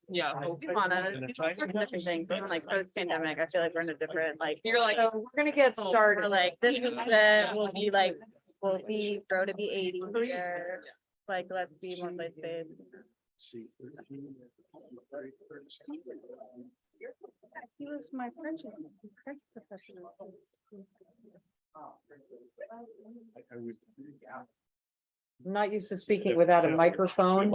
Yeah, but we wanna do all sorts of different things, even like post-pandemic, I feel like we're in a different, like, you're like, So we're gonna get started. we're like, this is it, we'll grow to be 80 here. Like, let's be more place-based. He was my French professor. I'm not used to speaking without a microphone.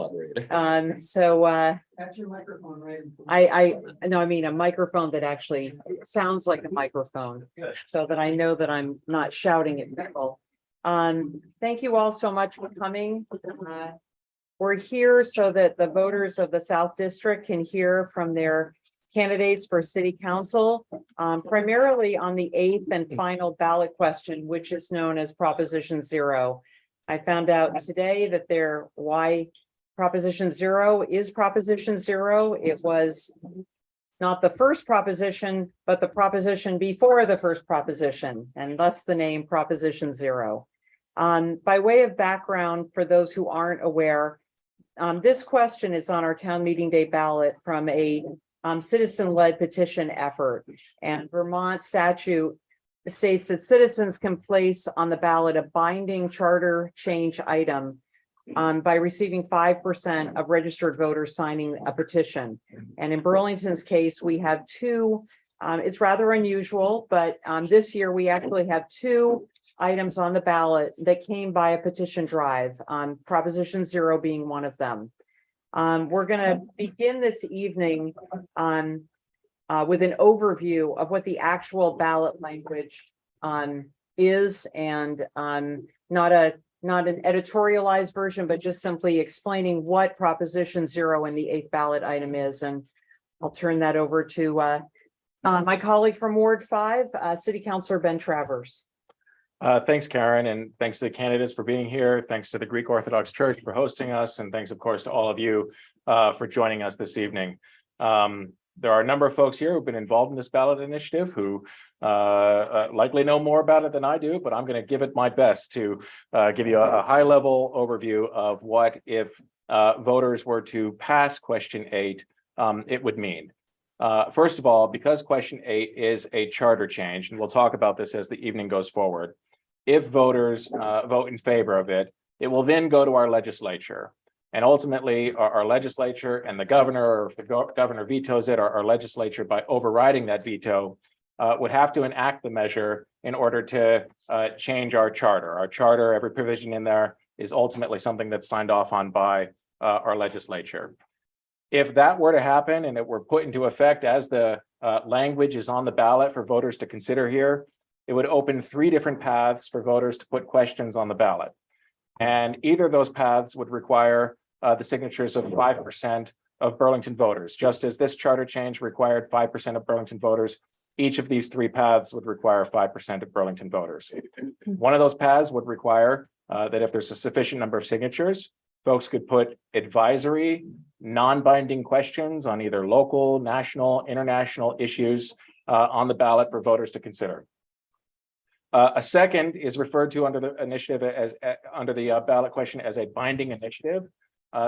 That's your microphone, right? No, I mean a microphone that actually sounds like a microphone, so that I know that I'm not shouting at people. Thank you all so much for coming. We're here so that the voters of the South District can hear from their candidates for city council, primarily on the 8th and final ballot question, which is known as Proposition 0. I found out today that why Proposition 0 is Proposition 0. It was not the first proposition, but the proposition before the first proposition, and thus the name Proposition 0. By way of background, for those who aren't aware, this question is on our town meeting day ballot from a citizen-led petition effort, and Vermont statute states that citizens can place on the ballot a binding charter change item by receiving 5% of registered voters signing a petition. And in Burlington's case, we have two. It's rather unusual, but this year we actually have two items on the ballot that came by a petition drive, Proposition 0 being one of them. We're going to begin this evening with an overview of what the actual ballot language is, and not an editorialized version, but just simply explaining what Proposition 0 in the 8th ballot item is. And I'll turn that over to my colleague from Ward 5, City Councilor Ben Travers. Thanks, Karen, and thanks to the candidates for being here. Thanks to the Greek Orthodox Church for hosting us, and thanks, of course, to all of you for joining us this evening. There are a number of folks here who've been involved in this ballot initiative who likely know more about it than I do, but I'm going to give it my best to give you a high-level overview of what, if voters were to pass question 8, it would mean. First of all, because question 8 is a charter change, and we'll talk about this as the evening goes forward, if voters vote in favor of it, it will then go to our legislature. And ultimately, our legislature and the governor, or if the governor vetoes it, our legislature, by overriding that veto, would have to enact the measure in order to change our charter. Our charter, every provision in there, is ultimately something that's signed off on by our legislature. If that were to happen and it were put into effect as the language is on the ballot for voters to consider here, it would open 3 different paths for voters to put questions on the ballot. And either of those paths would require the signatures of 5% of Burlington voters. Just as this charter change required 5% of Burlington voters, each of these 3 paths would require 5% of Burlington voters. One of those paths would require that if there's a sufficient number of signatures, folks could put advisory, non-binding questions on either local, national, international issues on the ballot for voters to consider. A second is referred to under the initiative as under the ballot question as a binding initiative.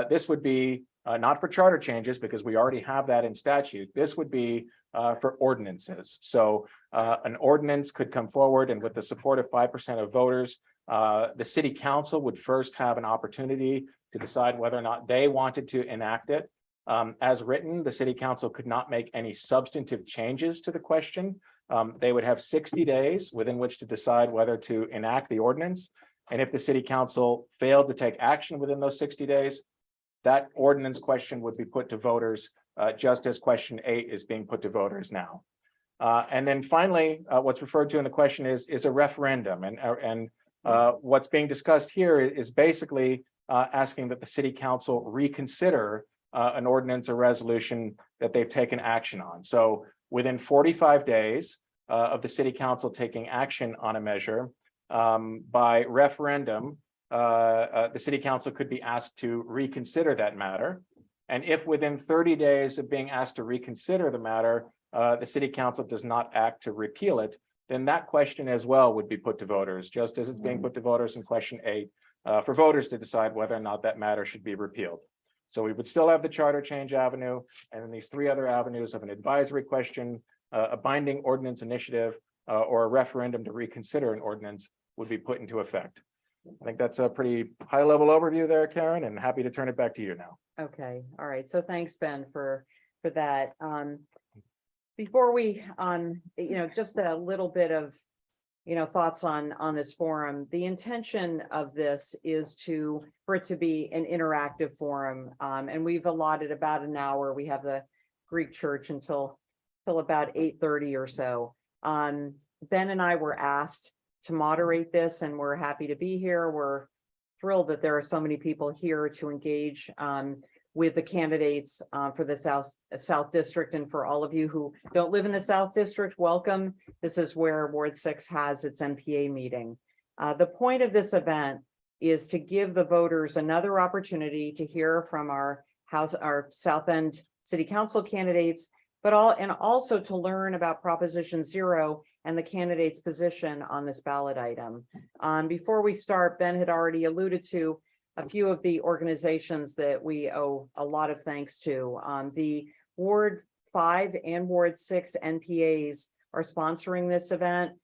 This would be not for charter changes, because we already have that in statute. This would be for ordinances. So an ordinance could come forward, and with the support of 5% of voters, the city council would first have an opportunity to decide whether or not they wanted to enact it. As written, the city council could not make any substantive changes to the question. They would have 60 days within which to decide whether to enact the ordinance. And if the city council failed to take action within those 60 days, that ordinance question would be put to voters, just as question 8 is being put to voters now. And then finally, what's referred to in the question is a referendum. And what's being discussed here is basically asking that the city council reconsider an ordinance or resolution that they've taken action on. So within 45 days of the city council taking action on a measure, by referendum, the city council could be asked to reconsider that matter. And if within 30 days of being asked to reconsider the matter, the city council does not act to repeal it, then that question as well would be put to voters, just as it's being put to voters in question 8, for voters to decide whether or not that matter should be repealed. So we would still have the charter change avenue, and then these three other avenues of an advisory question, a binding ordinance initiative, or a referendum to reconsider an ordinance would be put into effect. I think that's a pretty high level overview there, Karen, and happy to turn it back to you now. Okay, all right. So thanks, Ben, for that. Before we, just a little bit of, thoughts on this forum. The intention of this is for it to be an interactive forum. And we've allotted about an hour. We have the Greek church until about 8:30 or so. Ben and I were asked to moderate this, and we're happy to be here. We're thrilled that there are so many people here to engage with the candidates for the South District. And for all of you who don't live in the South District, welcome. This is where Ward 6 has its MPA meeting. The point of this event is to give the voters another opportunity to hear from our South End City Council candidates, but also to learn about Proposition 0 and the candidate's position on this ballot item. Before we start, Ben had already alluded to a few of the organizations that we owe a lot of thanks to. The Ward 5 and Ward 6 NPAs are sponsoring this event.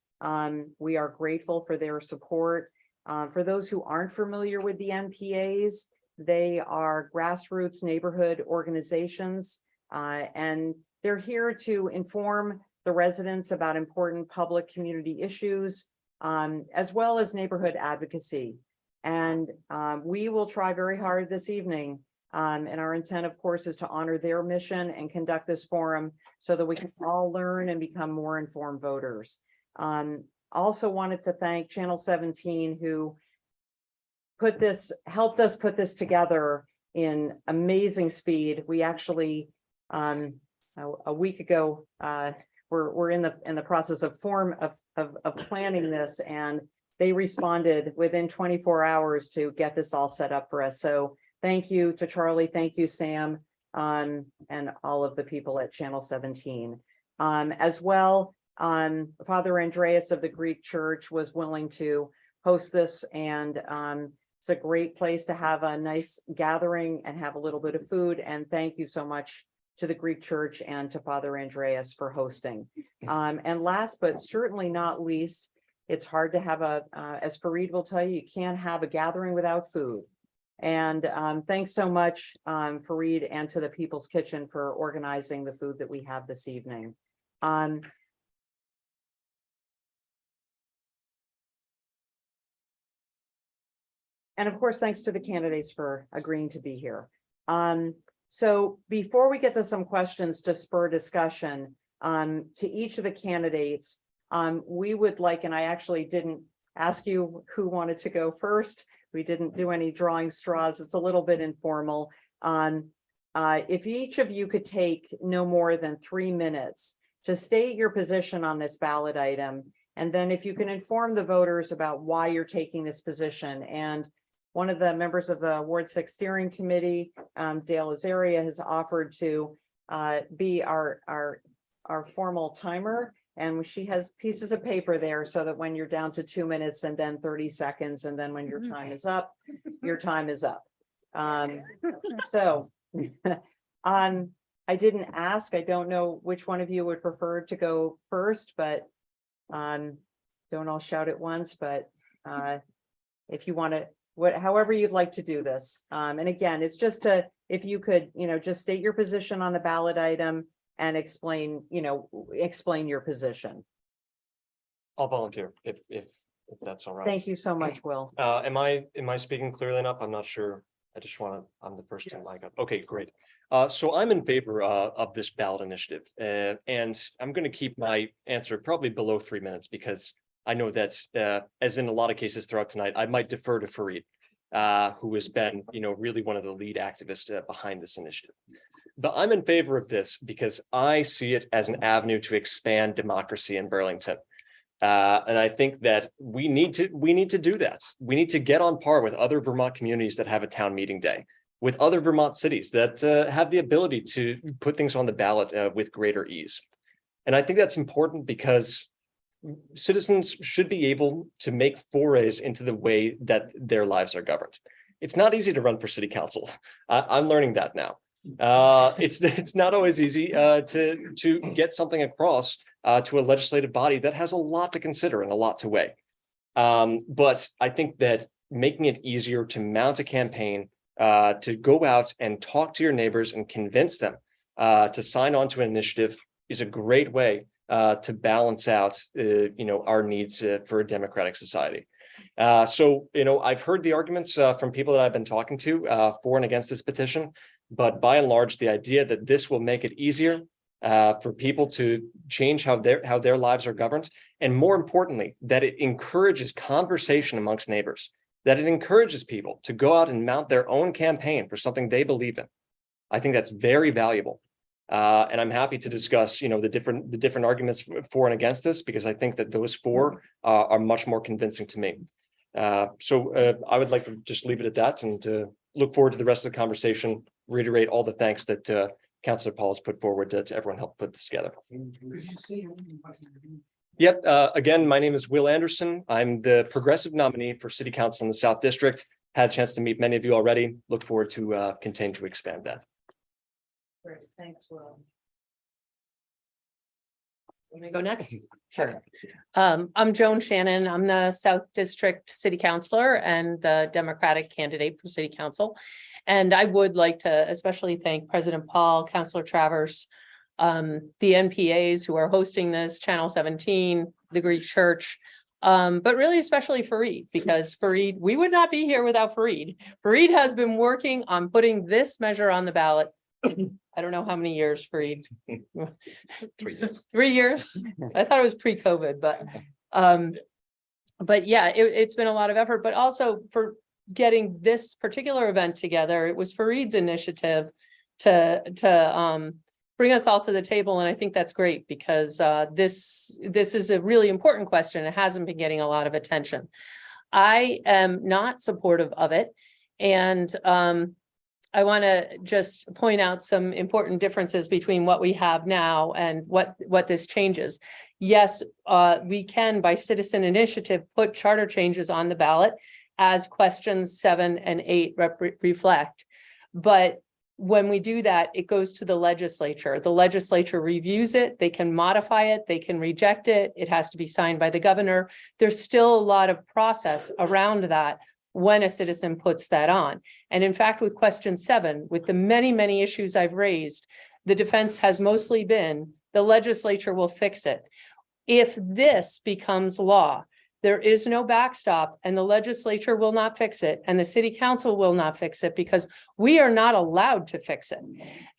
We are grateful for their support. For those who aren't familiar with the NPAs, they are grassroots neighborhood organizations, and they're here to inform the residents about important public community issues, as well as neighborhood advocacy. And we will try very hard this evening. And our intent, of course, is to honor their mission and conduct this forum so that we can all learn and become more informed voters. Also wanted to thank Channel 17, who helped us put this together in amazing speed. We actually, a week ago, we're in the process of planning this, and they responded within 24 hours to get this all set up for us. So thank you to Charlie, thank you, Sam, and all of the people at Channel 17. As well, Father Andreas of the Greek Church was willing to host this, and it's a great place to have a nice gathering and have a little bit of food. And thank you so much to the Greek Church and to Father Andreas for hosting. And last but certainly not least, it's hard to have as Fareed will tell you, you can't have a gathering without food. And thanks so much, Fareed, and to the People's Kitchen for organizing the food that we have this evening. And of course, thanks to the candidates for agreeing to be here. So before we get to some questions to spur discussion to each of the candidates, we would like, and I actually didn't ask you who wanted to go first. We didn't do any drawing straws. It's a little bit informal. If each of you could take no more than 3 minutes to state your position on this ballot item, and then if you can inform the voters about why you're taking this position. And one of the members of the Ward 6 Steering Committee, Dale Azaria, has offered to be our formal timer. And she has pieces of paper there so that when you're down to 2 minutes and then 30 seconds, and then when your time is up, your time is up. So I didn't ask, I don't know which one of you would prefer to go first, but don't all shout at once, but if you want to, however you'd like to do this. And again, it's just if you could, just state your position on the ballot item and explain your position. I'll volunteer if that's all right. Thank you so much, Will. Am I speaking clearly enough? I'm not sure. I'm the first to mic up. Okay, great. So I'm in favor of this ballot initiative, and I'm going to keep my answer probably below 3 minutes, because I know that as in a lot of cases throughout tonight, I might defer to Fareed, who has been, really one of the lead activists behind this initiative. But I'm in favor of this because I see it as an avenue to expand democracy in Burlington. And I think that we need to do that. We need to get on par with other Vermont communities that have a town meeting day, with other Vermont cities that have the ability to put things on the ballot with greater ease. And I think that's important because citizens should be able to make forays into the way that their lives are governed. It's not easy to run for city council. I'm learning that now. It's not always easy to get something across to a legislative body that has a lot to consider and a lot to weigh. But I think that making it easier to mount a campaign, to go out and talk to your neighbors and convince them to sign on to an initiative is a great way to balance out, our needs for a democratic society. So, I've heard the arguments from people that I've been talking to for and against this petition, but by and large, the idea that this will make it easier for people to change how their lives are governed, and more importantly, that it encourages conversation amongst neighbors, that it encourages people to go out and mount their own campaign for something they believe in. I think that's very valuable. And I'm happy to discuss, the different arguments for and against this, because I think that those four are much more convincing to me. So I would like to just leave it at that and look forward to the rest of the conversation, reiterate all the thanks that Councilor Paul has put forward to everyone help put this together. Yep. Again, my name is Will Anderson. I'm the progressive nominee for City Council in the South District. Had a chance to meet many of you already. Look forward to continue to expand that. Great, thanks, Will. Let me go next. Sure. I'm Joan Shannon. I'm the South District City Councilor and the Democratic candidate for City Council. And I would like to especially thank President Paul, Councilor Travers, the NPAs who are hosting this, Channel 17, the Greek Church, but really especially Fareed, because Fareed, we would not be here without Fareed. Fareed has been working on putting this measure on the ballot. I don't know how many years, Fareed. 3 years. 3 years. I thought it was pre-COVID, but yeah, it's been a lot of effort, but also for getting this particular event together. It was Fareed's initiative to bring us all to the table. And I think that's great because this is a really important question. It hasn't been getting a lot of attention. I am not supportive of it. And I want to just point out some important differences between what we have now and what this changes. Yes, we can, by citizen initiative, put charter changes on the ballot as questions 7 and 8 reflect. But when we do that, it goes to the legislature. The legislature reviews it. They can modify it. They can reject it. It has to be signed by the governor. There's still a lot of process around that when a citizen puts that on. And in fact, with question 7, with the many, many issues I've raised, the defense has mostly been the legislature will fix it. If this becomes law, there is no backstop and the legislature will not fix it and the city council will not fix it because we are not allowed to fix it.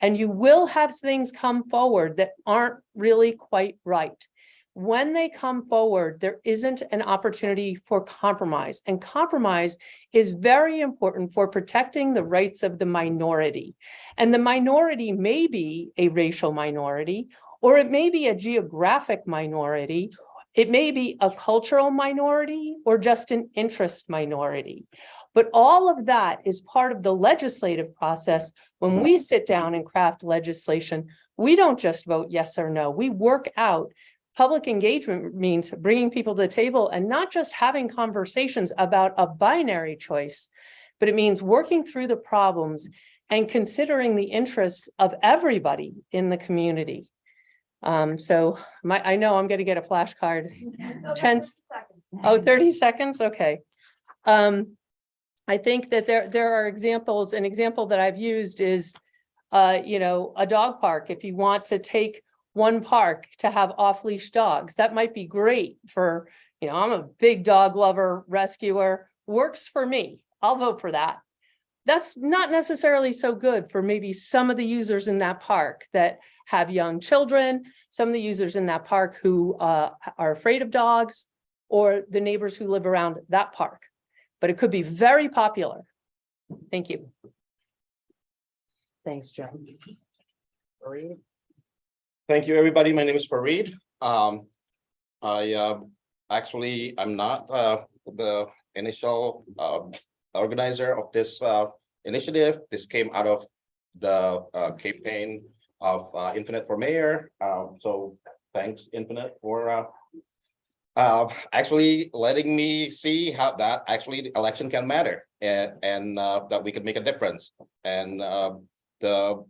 And you will have things come forward that aren't really quite right. When they come forward, there isn't an opportunity for compromise, and compromise is very important for protecting the rights of the minority. And the minority may be a racial minority, or it may be a geographic minority. It may be a cultural minority or just an interest minority. But all of that is part of the legislative process. When we sit down and craft legislation, we don't just vote yes or no. We work out. Public engagement means bringing people to the table and not just having conversations about a binary choice, but it means working through the problems and considering the interests of everybody in the community. So I know I'm going to get a flashcard. 30 seconds. Okay. I think that there are examples. An example that I've used is, a dog park. If you want to take one park to have off-leash dogs, that might be great for, I'm a big dog lover, rescuer, works for me. I'll vote for that. That's not necessarily so good for maybe some of the users in that park that have young children, some of the users in that park who are afraid of dogs, or the neighbors who live around that park. But it could be very popular. Thank you. Thanks, Joan. Fareed? Thank you, everybody. My name is Fareed. I'm not the initial organizer of this initiative. This came out of the campaign of Infinite for Mayor. So thanks, Infinite, for actually letting me see how that actually the election can matter. and that we could make a difference. And the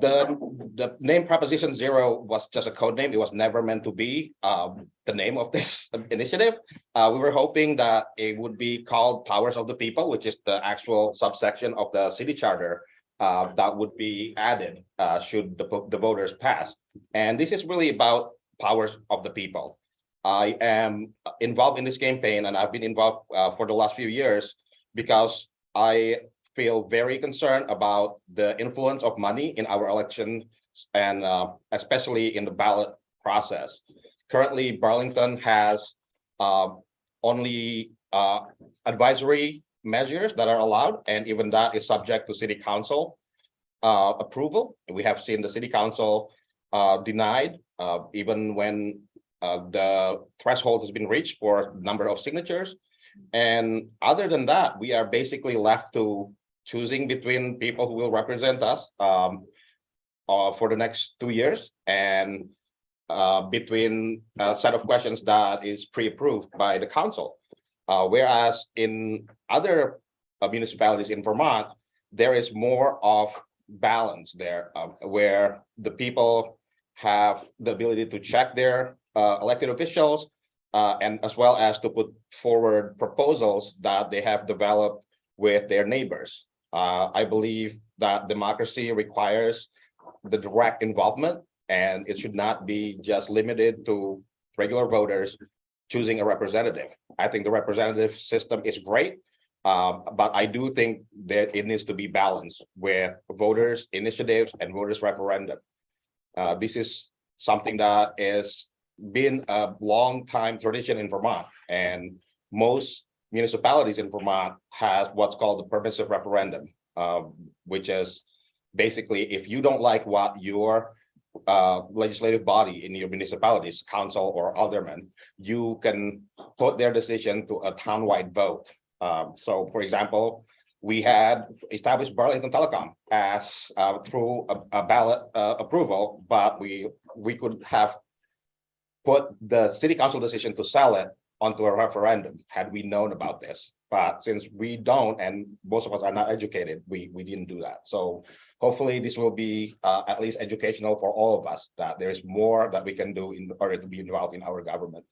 the name Proposition Zero was just a code name. It was never meant to be the name of this initiative. We were hoping that it would be called Powers of the People, which is the actual subsection of the city charter that would be added should the voters pass. And this is really about powers of the people. I am involved in this campaign, and I've been involved for the last few years because I feel very concerned about the influence of money in our election, and especially in the ballot process. Currently, Burlington has only advisory measures that are allowed, and even that is subject to city council approval. We have seen the city council denied even when the threshold has been reached for number of signatures. And other than that, we are basically left to choosing between people who will represent us for the next 2 years, and between a set of questions that is pre-approved by the council. Whereas in other municipalities in Vermont, there is more of balance there, where the people have the ability to check their elected officials, and as well as to put forward proposals that they have developed with their neighbors. I believe that democracy requires the direct involvement, and it should not be just limited to regular voters choosing a representative. I think the representative system is great, but I do think that it needs to be balanced with voters' initiatives and voters' referendum. This is something that is been a long time tradition in Vermont, and most municipalities in Vermont has what's called the permissive referendum, which is basically if you don't like what your legislative body in your municipalities, council or alderman, you can put their decision to a townwide vote. So for example, we had established Burlington Telecom as through a ballot approval, but we could have put the city council decision to sell it onto a referendum had we known about this. But since we don't, and most of us are not educated, we didn't do that. So hopefully this will be at least educational for all of us, that there is more that we can do in order to be involved in our government.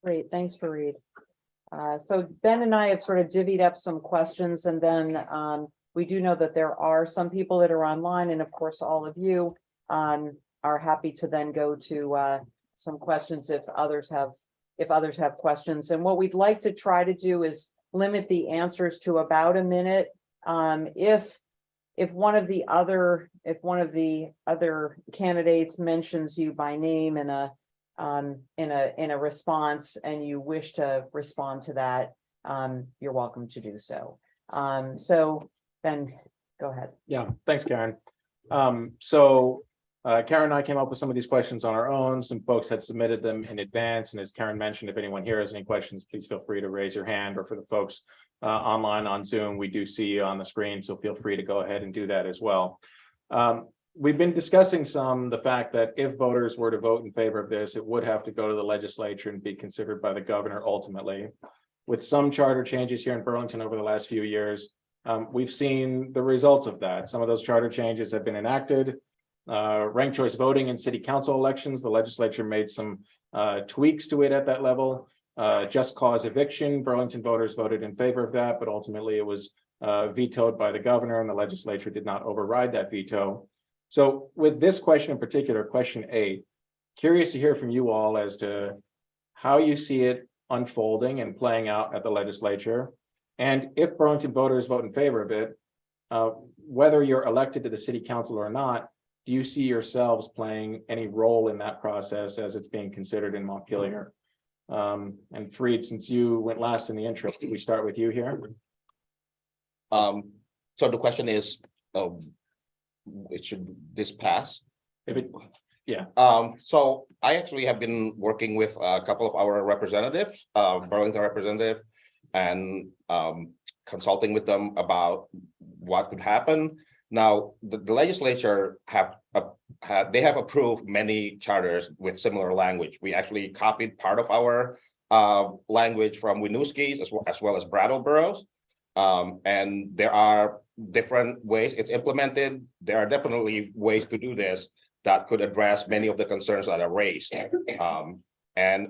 Great, thanks, Fareed. So Ben and I have sort of divvied up some questions, and then we do know that there are some people that are online, and of course, all of you are happy to then go to some questions if others have questions. And what we'd like to try to do is limit the answers to about a minute. If one of the other candidates mentions you by name in a response, and you wish to respond to that, you're welcome to do so. So Ben, go ahead. Yeah, thanks, Karen. Karen and I came up with some of these questions on our own. Some folks had submitted them in advance. And as Karen mentioned, if anyone here has any questions, please feel free to raise your hand, or for the folks online on Zoom, we do see you on the screen. So feel free to go ahead and do that as well. We've been discussing the fact that if voters were to vote in favor of this, it would have to go to the legislature and be considered by the governor ultimately. With some charter changes here in Burlington over the last few years, we've seen the results of that. Some of those charter changes have been enacted. Ranked choice voting in city council elections, the legislature made some tweaks to it at that level. Just cause eviction, Burlington voters voted in favor of that, but ultimately it was vetoed by the governor, and the legislature did not override that veto. So with this question in particular, question 8, curious to hear from you all as to how you see it unfolding and playing out at the legislature. And if Burlington voters vote in favor of it, whether you're elected to the city council or not, do you see yourselves playing any role in that process as it's being considered in Montpelier? And Fareed, since you went last in the intro, can we start with you here? So the question is, should this pass? If it, yeah. So I actually have been working with a couple of our representatives, Burlington representative, and consulting with them about what could happen. Now, the legislature have approved many charters with similar language. We actually copied part of our language from Winooski's as well as Brattleboro's. And there are different ways it's implemented. There are definitely ways to do this that could address many of the concerns that are raised. And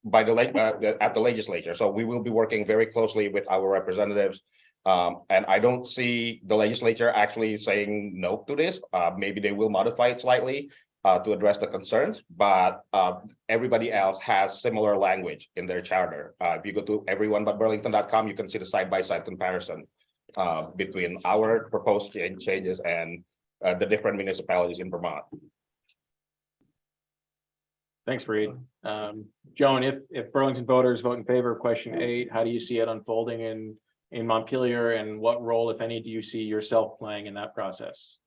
by at the legislature. So we will be working very closely with our representatives. And I don't see the legislature actually saying no to this. Maybe they will modify it slightly to address the concerns, but everybody else has similar language in their charter. If you go to everyonebutburlington.com, you can see the side-by-side comparison between our proposed changes and the different municipalities in Vermont. Thanks, Reed. Joan, if Burlington voters vote in favor of question 8, how do you see it unfolding in Montpelier, and what role, if any, do you see yourself playing in that process?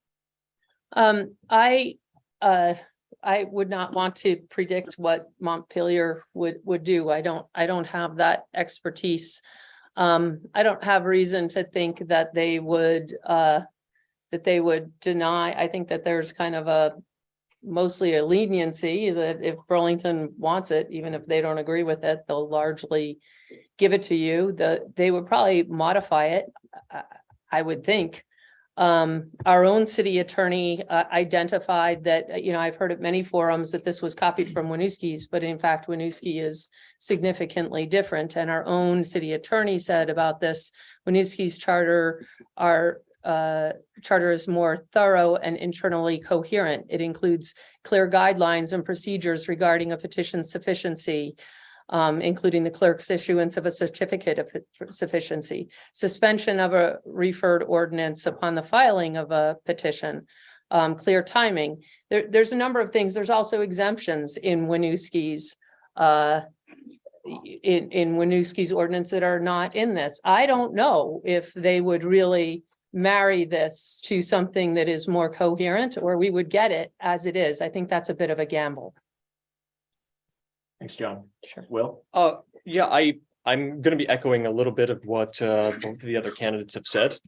I would not want to predict what Montpelier would do. I don't have that expertise. I don't have reason to think that they would deny. I think that there's kind of mostly a leniency that if Burlington wants it, even if they don't agree with it, they'll largely give it to you. They would probably modify it, I would think. Our own city attorney identified that, I've heard at many forums that this was copied from Winooski's, but in fact, Winooski is significantly different. And our own city attorney said about this, Winooski's charter, our charter is more thorough and internally coherent. It includes clear guidelines and procedures regarding a petition's sufficiency, including the clerk's issuance of a certificate of sufficiency, suspension of a referred ordinance upon the filing of a petition, clear timing. There's a number of things. There's also exemptions in Winooski's ordinance that are not in this. I don't know if they would really marry this to something that is more coherent, or we would get it as it is. I think that's a bit of a gamble. Thanks, John. Sure. Will? Yeah, I'm going to be echoing a little bit of what both of the other candidates have said.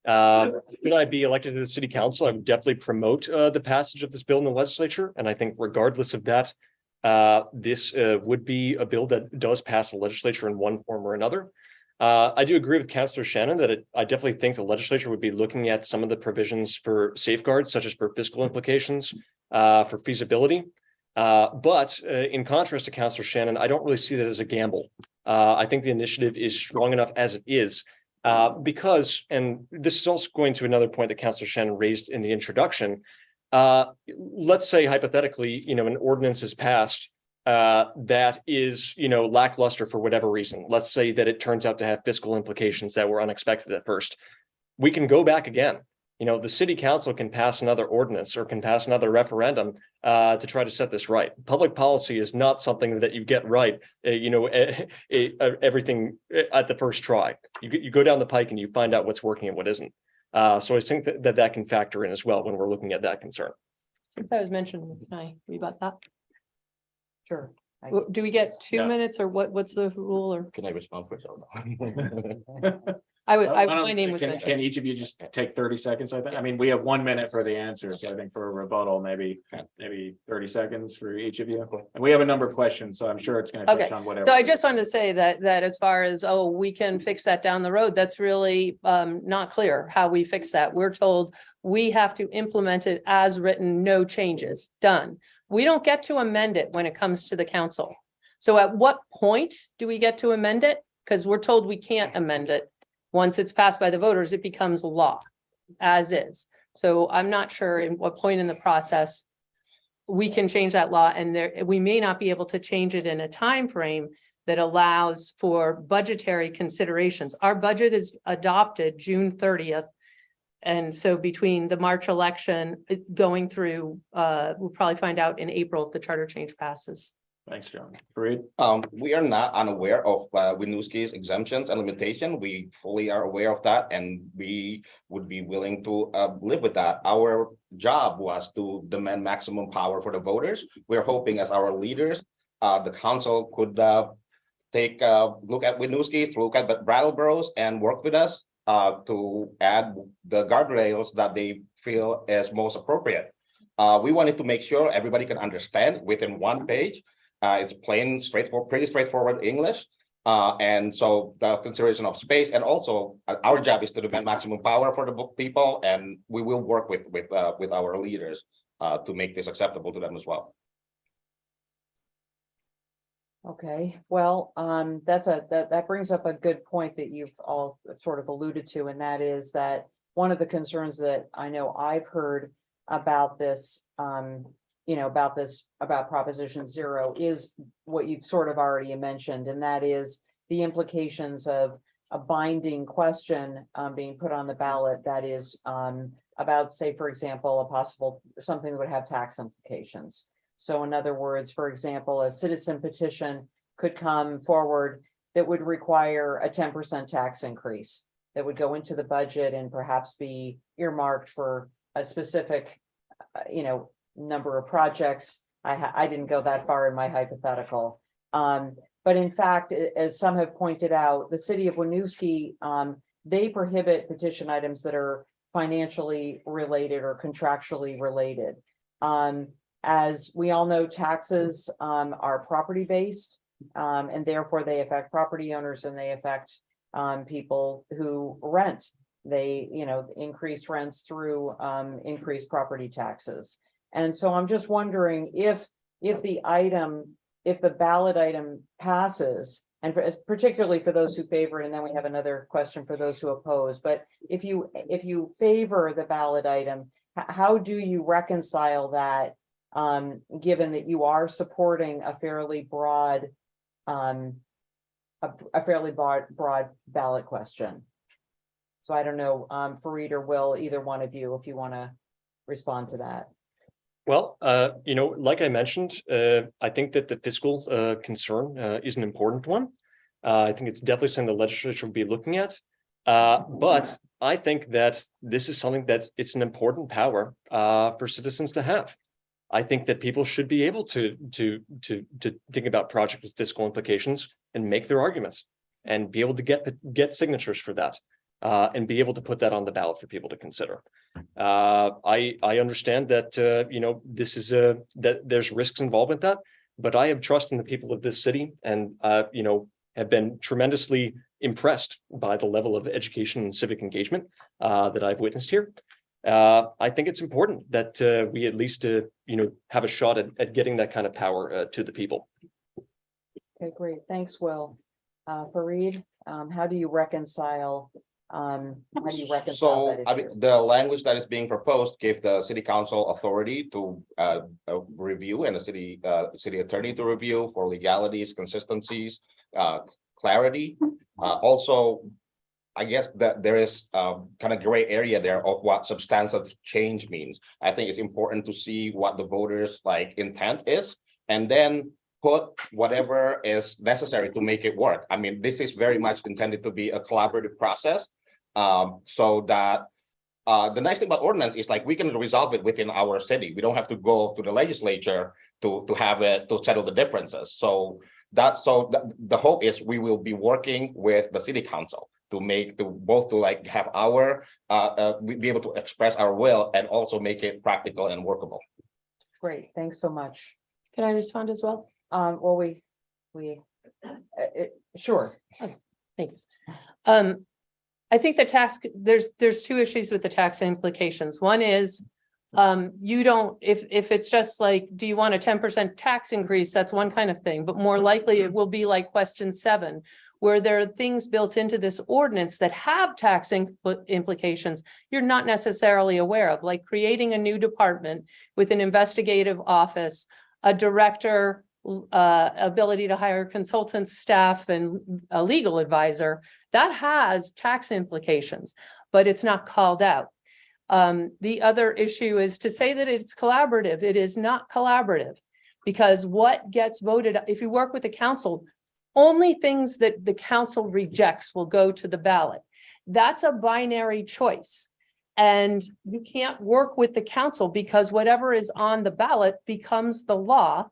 Should I be elected to the city council, I would definitely promote the passage of this bill in the legislature. And I think regardless of that, this would be a bill that does pass the legislature in one form or another. I do agree with Councillor Shannon that I definitely think the legislature would be looking at some of the provisions for safeguards, such as for fiscal implications, for feasibility. But in contrast to Councillor Shannon, I don't really see that as a gamble. I think the initiative is strong enough as it is because, and this is also going to another point that Councillor Shannon raised in the introduction. Let's say hypothetically, an ordinance is passed that is, lackluster for whatever reason. Let's say that it turns out to have fiscal implications that were unexpected at first. We can go back again. The city council can pass another ordinance or can pass another referendum to try to set this right. Public policy is not something that you get right, everything at the first try. You go down the pike and you find out what's working and what isn't. So I think that can factor in as well when we're looking at that concern. Since I was mentioned, can I rebut that? Sure. Do we get 2 Yeah. minutes or what's the rule, or Can I respond first? my name was Can mentioned. each of you just take 30 seconds? I mean, we have 1 minute for the answer, so I think for a rebuttal, maybe 30 seconds for each of you. And we have a number of questions, so I'm sure it's going to touch Okay. on whatever. So I just wanted to say that as far as, we can fix that down the road, that's really not clear how we fix that. We're told we have to implement it as written, no changes, done. We don't get to amend it when it comes to the council. So at what point do we get to amend it? Because we're told we can't amend it. Once it's passed by the voters, it becomes law as is. So I'm not sure in what point in the process we can change that law, and we may not be able to change it in a time frame that allows for budgetary considerations. Our budget is adopted June 30th. And so between the March election going through, we'll probably find out in April if the charter change passes. Thanks, John. Fareed? We are not unaware of Winooski's exemptions and limitation. We fully are aware of that, and we would be willing to live with that. Our job was to demand maximum power for the voters. We're hoping as our leaders, the council could take a look at Winooski, look at Brattleboro's, and work with us to add the guardrails that they feel is most appropriate. We wanted to make sure everybody can understand within one page It's plain, straightforward, pretty straightforward English. And so the consideration of space, and also our job is to demand maximum power for the people, and we will work with our leaders to make this acceptable to them as well. Okay, well, that brings up a good point that you've all sort of alluded to, and that is that one of the concerns that I know I've heard about this, about Proposition 0 is what you've sort of already mentioned, and that is the implications of a binding question being put on the ballot that is about, say, for example, something that would have tax implications. So in other words, for example, a citizen petition could come forward that would require a 10% tax increase that would go into the budget and perhaps be earmarked for a specific, number of projects. I didn't go that far in my hypothetical. But in fact, as some have pointed out, the city of Winooski, they prohibit petition items that are financially related or contractually related. As we all know, taxes are property-based, and therefore they affect property owners and they affect people who rent. They, increase rents through increased property taxes. And so I'm just wondering if the ballot item passes, and particularly for those who favor it, and then we have another question for those who oppose, but if you favor the ballot item, how do you reconcile that, given that you are supporting a fairly broad ballot question? So I don't know, Fareed or Will, either one of you, if you want to respond to that. Well, like I mentioned, I think that the fiscal concern is an important one. I think it's definitely something the legislature will be looking at. But I think that this is something that it's an important power for citizens to have. I think that people should be able to think about projects with fiscal implications and make their arguments and be able to get signatures for that. And be able to put that on the ballot for people to consider. I understand that this is that there's risks involved with that, but I have trust in the people of this city, and have been tremendously impressed by the level of education and civic engagement that I've witnessed here. I think it's important that we at least have a shot at getting that kind of power to the people. Okay, great. Thanks, Will. Fareed, how do you reconcile? So that I issue? mean, the language that is being proposed gave the city council authority to review, and the city attorney to review for legalities, consistencies, clarity. Also, I guess that there is kind of gray area there of what substantive change means. I think it's important to see what the voters' intent is, and then put whatever is necessary to make it work. I mean, this is very much intended to be a collaborative process. So that the nice thing about ordinance is we can resolve it within our city. We don't have to go to the legislature to have it to settle the differences. So the hope is we will be working with the city council to have our be able to express our will and also make it practical and workable. Great, thanks so much. Can I respond as well? Well, sure. Thanks. I think there's two issues with the tax implications. One is, if it's just do you want a 10% tax increase? That's one kind of thing, but more likely it will be like question 7, where there are things built into this ordinance that have tax implications you're not necessarily aware of, like creating a new department with an investigative office, a director, ability to hire consultants, staff, and a legal advisor. That has tax implications, but it's not called out. The other issue is to say that it's collaborative. It is not collaborative, because what gets voted, if you work with the council, only things that the council rejects will go to the ballot. That's a binary choice. And you can't work with the council because whatever is on the ballot becomes the law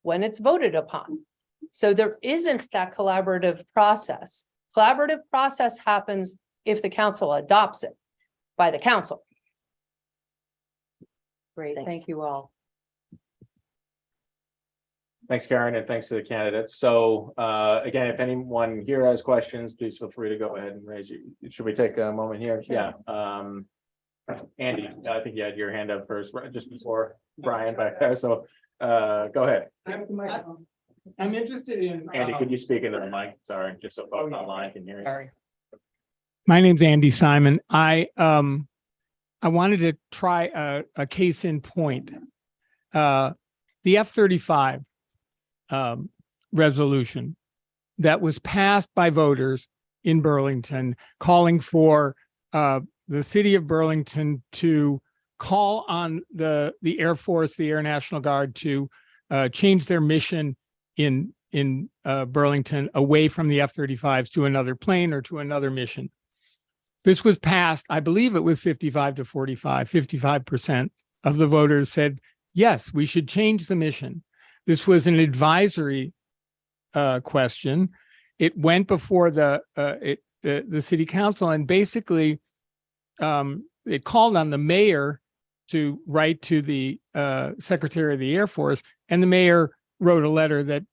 when it's voted upon. So there isn't that collaborative process. Collaborative process happens if the council adopts it by the council. Great, Thanks. thank you all. Thanks, Karen, and thanks to the candidates. So again, if anyone here has questions, please feel free to go ahead and raise your, should we take a moment here? Yeah. Andy, I think you had your hand up first, right, just before Brian back there. So go ahead. I'm interested in. Andy, could you speak into the mic? Sorry, just so folks online can hear you. Sorry. My name's Andy Simon. I wanted to try a case in point. The F-35 resolution that was passed by voters in Burlington, calling for the city of Burlington to call on the Air Force, the Air National Guard, to change their mission in Burlington away from the F-35s to another plane or to another mission. This was passed, I believe it was 55 to 45, 55% of the voters said, yes, we should change the mission. This was an advisory question. It went before the city council, and basically it called on the mayor to write to the Secretary of the Air Force, and the mayor wrote a letter that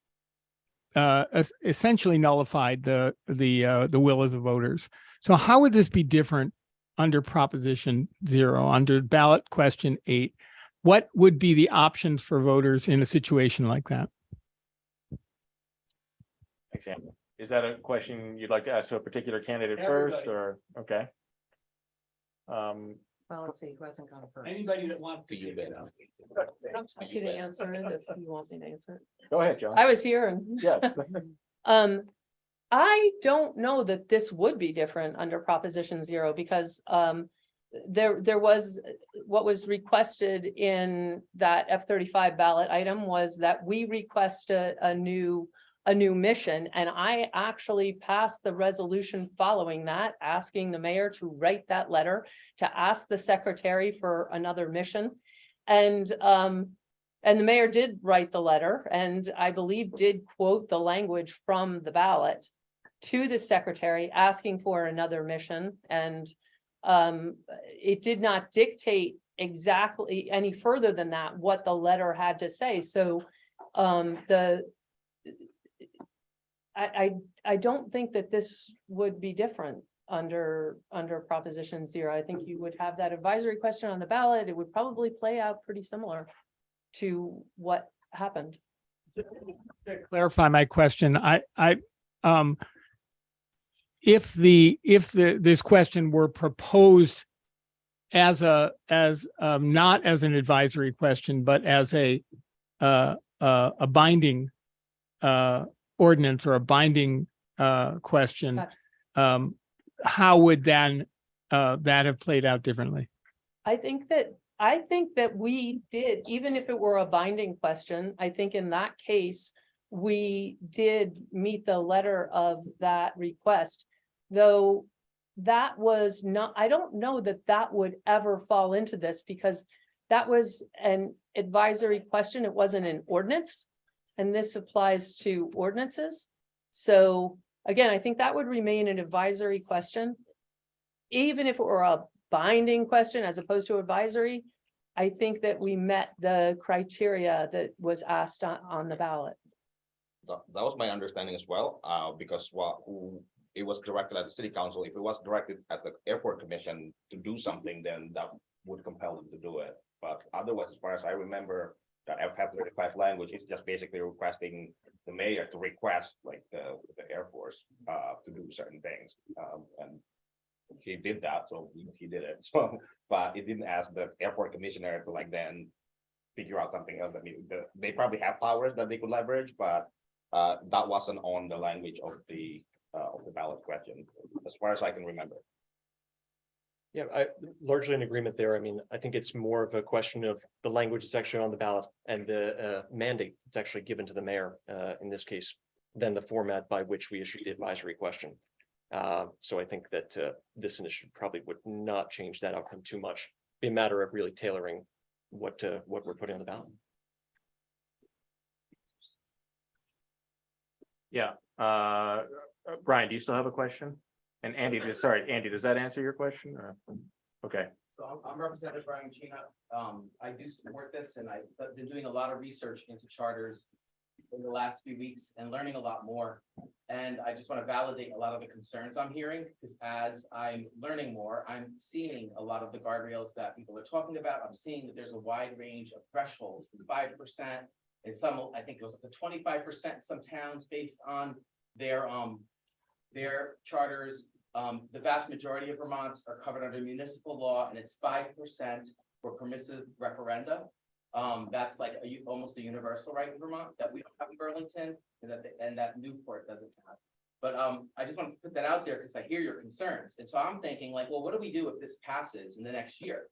essentially nullified the will of the voters. So how would this be different under Proposition 0, under ballot question 8? What would be the options for voters in a situation like that? Thanks, Andy. Is that a question you'd like to ask to a particular candidate first, or, okay? Well, let's see, who hasn't gone first? Anybody that wants To you, Ben. I'm happy to answer it if you want me to answer it. Go ahead, John. I was here and. Yes. I don't know that this would be different under Proposition 0 because there was what was requested in that F-35 ballot item was that we request a new mission, and I actually passed the resolution following that, asking the mayor to write that letter to ask the secretary for another mission. And the mayor did write the letter, and I believe did quote the language from the ballot to the secretary asking for another mission. And it did not dictate exactly any further than that, what the letter had to say. So I don't think that this would be different under Proposition 0. I think you would have that advisory question on the ballot. It would probably play out pretty similar to what happened. to clarify my question, if this question were proposed as not as an advisory question, but as a binding ordinance or a binding question, Gotcha. how would then that have played out differently? I think that we did, even if it were a binding question, I think in that case, we did meet the letter of that request, though that was not, I don't know that that would ever fall into this because that was an advisory question. It wasn't an ordinance, and this applies to ordinances. So again, I think that would remain an advisory question. Even if it were a binding question as opposed to advisory, I think that we met the criteria that was asked on the ballot. That was my understanding as well, because it was directed at the city council. If it was directed at the airport commission to do something, then that would compel them to do it. But otherwise, as far as I remember, the F-35 language is just basically requesting the mayor to request like the Air Force to do certain things. And he did that, so he did it. So, but it didn't ask the airport commissioner to like then figure out something else. I mean, they probably have powers that they could leverage, but that wasn't on the language of the ballot question, as far as I can remember. Yeah, I largely in agreement there. I mean, I think it's more of a question of the language that's actually on the ballot and the mandate that's actually given to the mayor in this case, than the format by which we issued the advisory question. So I think that this initiative probably would not change that outcome too much. Be a matter of really tailoring what we're putting on the ballot. Yeah, Brian, do you still have a question? And Andy, Andy, does that answer your question? Or, okay, So I'm Representative Brian Chena. I do support this, and I've been doing a lot of research into charters in the last few weeks and learning a lot more. And I just want to validate a lot of the concerns I'm hearing, because as I'm learning more, I'm seeing a lot of the guardrails that people are talking about. I'm seeing that there's a wide range of thresholds from 5%. And some, I think it was up to 25% in some towns based on their charters. The vast majority of Vermonts are covered under municipal law, and it's 5% for permissive referenda. That's like almost a universal right in Vermont that we don't have in Burlington, and that Newport doesn't have. But I just want to put that out there because I hear your concerns. And so I'm thinking like, well, what do we do if this passes in the next year?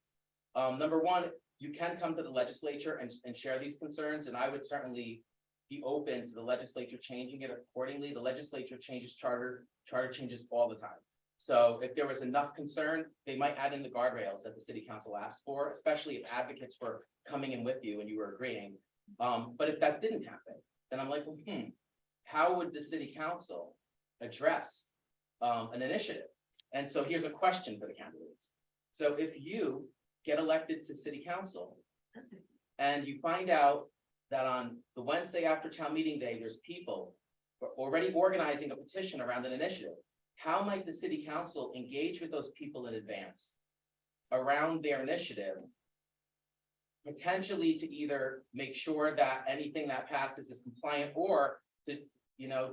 Number one, you can come to the legislature and share these concerns, and I would certainly be open to the legislature changing it accordingly. The legislature changes charter changes all the time. So if there was enough concern, they might add in the guardrails that the city council asked for, especially if advocates were coming in with you and you were agreeing. But if that didn't happen, then I'm like, well, how would the city council address an initiative? And so here's a question for the candidates. So if you get elected to city council and you find out that on the Wednesday after town meeting day, there's people already organizing a petition around an initiative, how might the city council engage with those people in advance around their initiative, potentially to either make sure that anything that passes is compliant, or to,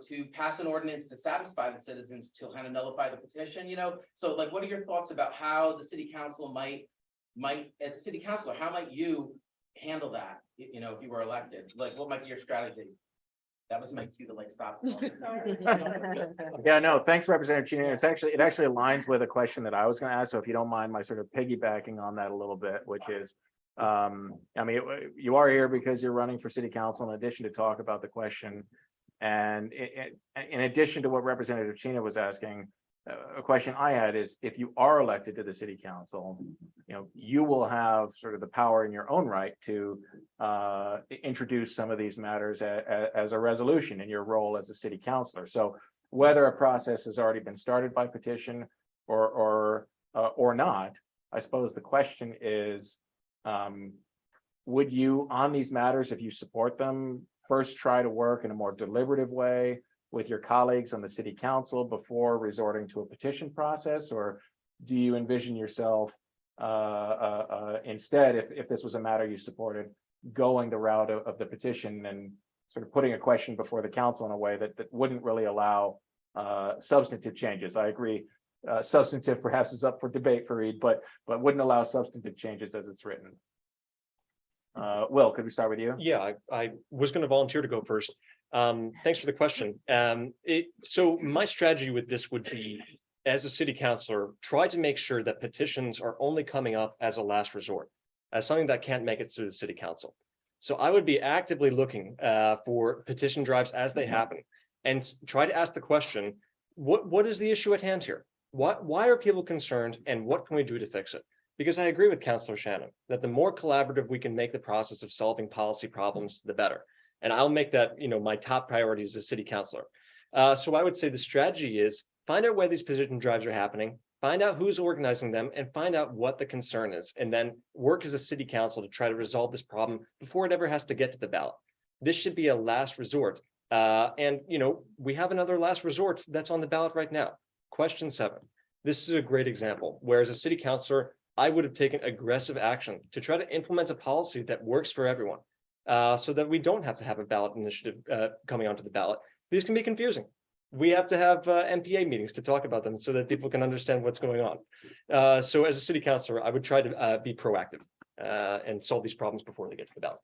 to pass an ordinance to satisfy the citizens to kind of nullify the petition, So like, what are your thoughts about how the city council might, as a city councilor, how might you handle that, if you were elected? Like, what might be your strategy? That was my cue to like stop. Yeah, no, thanks, Representative Cheney. It actually aligns with a question that I was going to ask. So if you don't mind my sort of piggybacking on that a little bit, which is, I mean, you are here because you're running for city council in addition to talk about the question. And in addition to what Representative Cheney was asking, a question I had is, if you are elected to the city council, you will have sort of the power in your own right to introduce some of these matters as a resolution in your role as a city councilor. So whether a process has already been started by petition or not, I suppose the question is, would you, on these matters, if you support them, first try to work in a more deliberative way with your colleagues on the city council before resorting to a petition process? Or do you envision yourself instead, if this was a matter you supported, going the route of the petition and sort of putting a question before the council in a way that wouldn't really allow substantive changes? I agree, substantive perhaps is up for debate, Fareed, but wouldn't allow substantive changes as it's written. Will, could we start with you? Yeah, I was going to volunteer to go first. Thanks for the question. So my strategy with this would be, as a city councilor, try to make sure that petitions are only coming up as a last resort, as something that can't make it through the city council. So I would be actively looking for petition drives as they happen, and try to ask the question, what is the issue at hand here? Why are people concerned, and what can we do to fix it? Because I agree with Councillor Shannon that the more collaborative we can make the process of solving policy problems, the better. And I'll make that, my top priority as a city councilor. So I would say the strategy is find out where these petition drives are happening, find out who's organizing them, and find out what the concern is, and then work as a city council to try to resolve this problem before it ever has to get to the ballot. This should be a last resort. And we have another last resort that's on the ballot right now. Question 7. This is a great example where, as a city councilor, I would have taken aggressive action to try to implement a policy that works for everyone, so that we don't have to have a ballot initiative coming onto the ballot. These can be confusing. We have to have MPA meetings to talk about them so that people can understand what's going on. So as a city councilor, I would try to be proactive and solve these problems before they get to the ballot.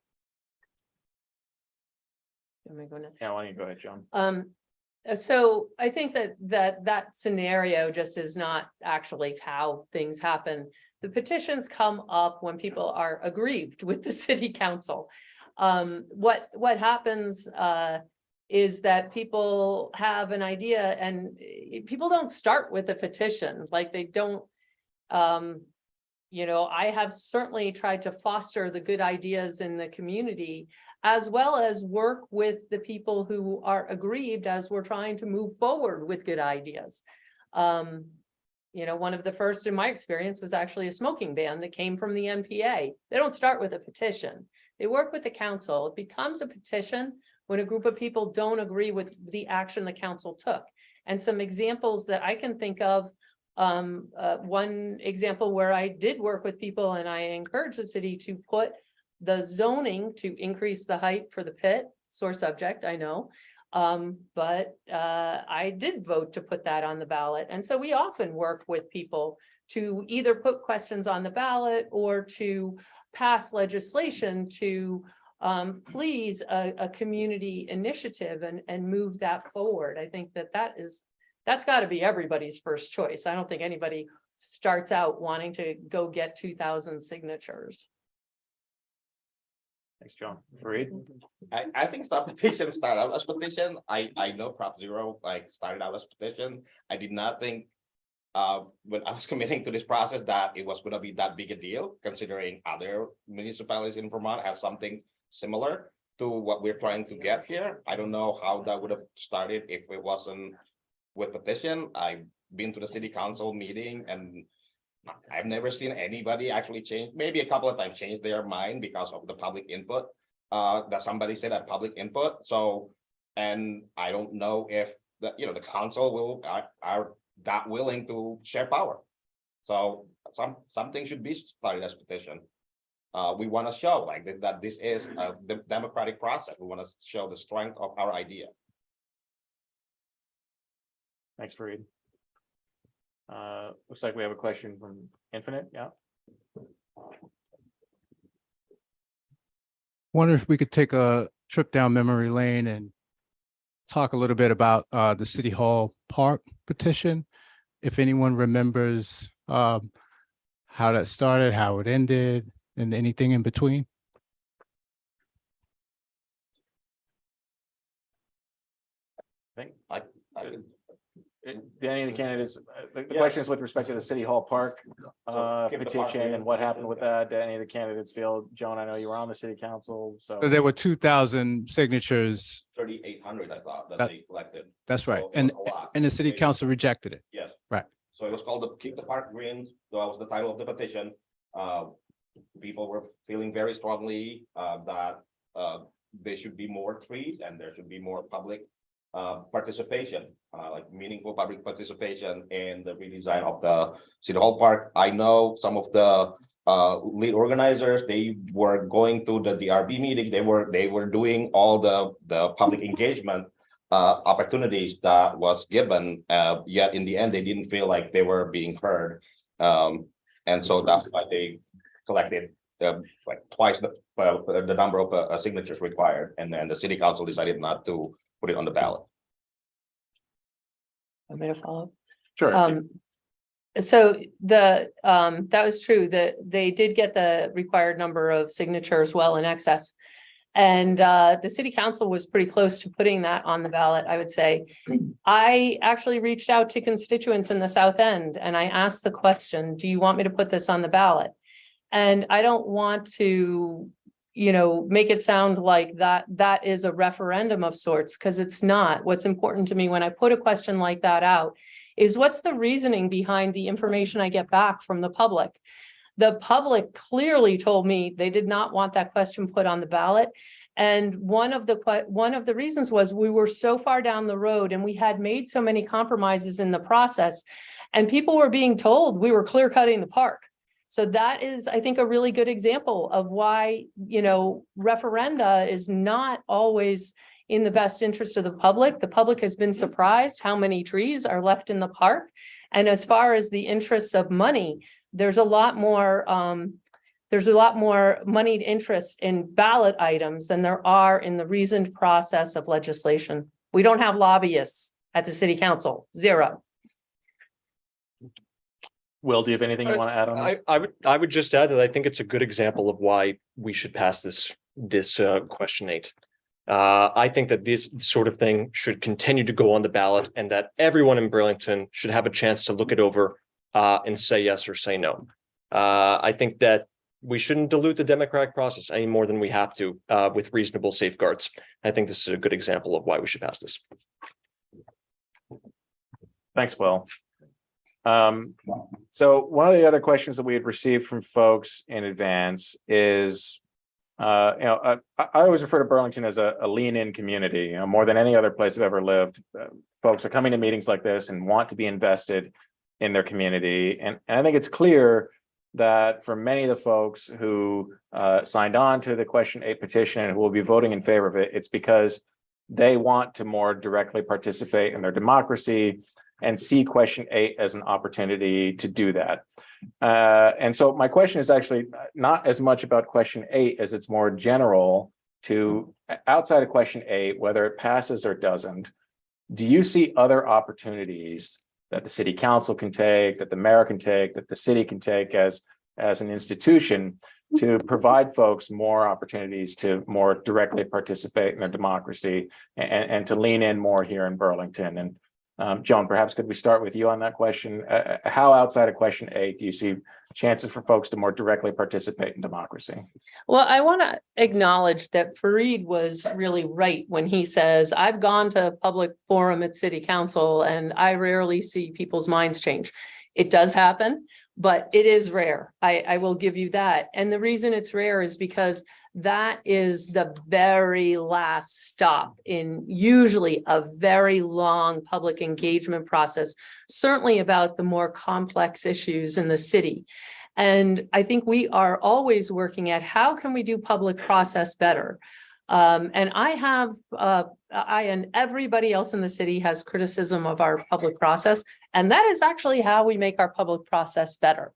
Let me go next. Yeah, why don't you go ahead, John? So I think that scenario just is not actually how things happen. The petitions come up when people are aggrieved with the city council. What happens is that people have an idea, and people don't start with a petition. Like, they don't, I have certainly tried to foster the good ideas in the community, as well as work with the people who are aggrieved as we're trying to move forward with good ideas. One of the first in my experience was actually a smoking ban that came from the MPA. They don't start with a petition. They work with the council. It becomes a petition when a group of people don't agree with the action the council took. And some examples that I can think of, one example where I did work with people and I encouraged the city to put the zoning to increase the height for the pit, sore subject, I know. But I did vote to put that on the ballot. And so we often work with people to either put questions on the ballot or to pass legislation to please a community initiative and move that forward. I think that's got to be everybody's first choice. I don't think anybody starts out wanting to go get 2,000 signatures. Thanks, John. Fareed? I think start petition started out as petition. I know Prop Zero like started out as petition. I did not think when I was committing to this process that it was gonna be that big a deal, considering other municipalities in Vermont have something similar to what we're trying to get here. I don't know how that would have started if it wasn't with petition. I've been to the city council meeting and I've never seen anybody actually change, maybe a couple of times change their mind because of the public input. That somebody said that public input. So, and I don't know if the council are that willing to share power. So something should be started as petition. We want to show like that this is the democratic process. We want to show the strength of our idea. Thanks, Fareed. Looks like we have a question from Infinite. Yeah. Wonder if we could take a trip down memory lane and talk a little bit about the City Hall Park petition. If anyone remembers how that started, how it ended, and anything in between. I think I can- do any of the candidates, the Yeah. question is with respect to the City Hall Park Keep the park petition there. and what happened with that. Do any of the candidates feel, Joan, I know you were on the city council, so. So there were 2,000 signatures. 3,800, I thought that That- they collected. That's right. So it And was a lot. the city council rejected it. Yes. Right. So it was called the Keep the Park Green. That was the title of the petition. People were feeling very strongly that there should be more trees and there should be more public participation, like meaningful public participation in the redesign of the City Hall Park. I know some of the lead organizers, they were going to the DRB meeting. They were doing all the public engagement opportunities that was given, yet in the end, they didn't feel like they were being heard. And so that's why they collected like twice the number of signatures required, and then the city council decided not to put it on the ballot. Want me to follow? Sure. So that was true, that they did get the required number of signatures well in excess. And the city council was pretty close to putting that on the ballot, I would say. I actually reached out to constituents in the South End and I asked the question, do you want me to put this on the ballot? And I don't want to, make it sound like that is a referendum of sorts, because it's not. What's important to me when I put a question like that out is what's the reasoning behind the information I get back from the public? The public clearly told me they did not want that question put on the ballot. And one of the reasons was we were so far down the road and we had made so many compromises in the process, and people were being told we were clear cutting the park. So that is, I think, a really good example of why, referenda is not always in the best interest of the public. The public has been surprised how many trees are left in the park. And as far as the interests of money, there's a lot more moneyed interest in ballot items than there are in the reasoned process of legislation. We don't have lobbyists at the city council, zero. Will, do you have anything you want to add on this? I would just add that I think it's a good example of why we should pass this question 8. I think that this sort of thing should continue to go on the ballot and that everyone in Burlington should have a chance to look it over and say yes or say no. I think that we shouldn't dilute the democratic process any more than we have to with reasonable safeguards. I think this is a good example of why we should pass this. Thanks, Will. So one of the other questions that we had received from folks in advance is I always refer to Burlington as a lean-in community, more than any other place I've ever lived. Folks are coming to meetings like this and want to be invested in their community. And I think it's clear that for many of the folks who signed on to the Question 8 petition and who will be voting in favor of it, it's because they want to more directly participate in their democracy and see Question 8 as an opportunity to do that. And so my question is actually not as much about Question 8 as it's more general to outside of Question 8, whether it passes or doesn't. Do you see other opportunities that the city council can take, that the mayor can take, that the city can take as an institution to provide folks more opportunities to more directly participate in their democracy and to lean in more here in Burlington? And Joan, perhaps could we start with you on that question? How outside of Question 8 do you see chances for folks to more directly participate in democracy? Well, I want to acknowledge that Fareed was really right when he says, I've gone to a public forum at city council and I rarely see people's minds change. It does happen, but it is rare. I will give you that. And the reason it's rare is because that is the very last stop in usually a very long public engagement process, certainly about the more complex issues in the city. And I think we are always working at how can we do public process better? And I and everybody else in the city has criticism of our public process, and that is actually how we make our public process better.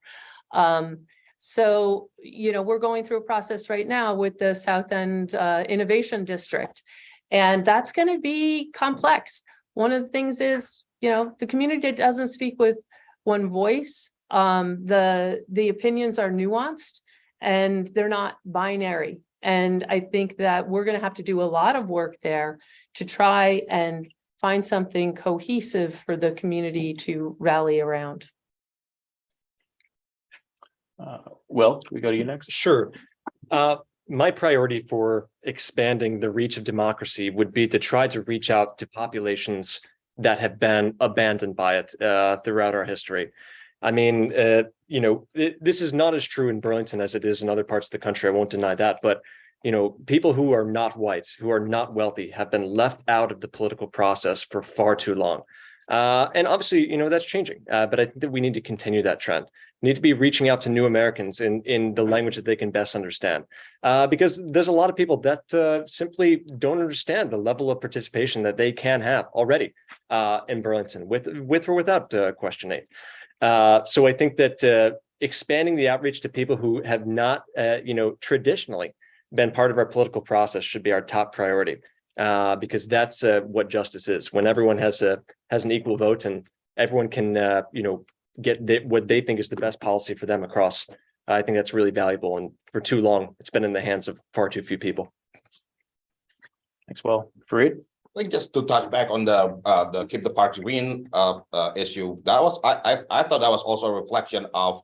So, we're going through a process right now with the South End Innovation District, and that's going to be complex. One of the things is, the community doesn't speak with one voice. The opinions are nuanced and they're not binary. And I think that we're going to have to do a lot of work there to try and find something cohesive for the community to rally around. Will, can we go to you next? Sure. My priority for expanding the reach of democracy would be to try to reach out to populations that have been abandoned by it throughout our history. I mean, this is not as true in Burlington as it is in other parts of the country. I won't deny that. But, people who are not white, who are not wealthy, have been left out of the political process for far too long. And obviously, that's changing. But I think that we need to continue that trend. We need to be reaching out to new Americans in the language that they can best understand. Because there's a lot of people that simply don't understand the level of participation that they can have already in Burlington, with or without Question 8. So I think that expanding the outreach to people who have not, traditionally been part of our political process should be our top priority, because that's what justice is. When everyone has an equal vote and everyone can, get what they think is the best policy for them across. I think that's really valuable. And for too long, it's been in the hands of far too few people. Thanks, Will. Fareed? Like just to touch back on the keep the parks green issue, that was I thought that was also a reflection of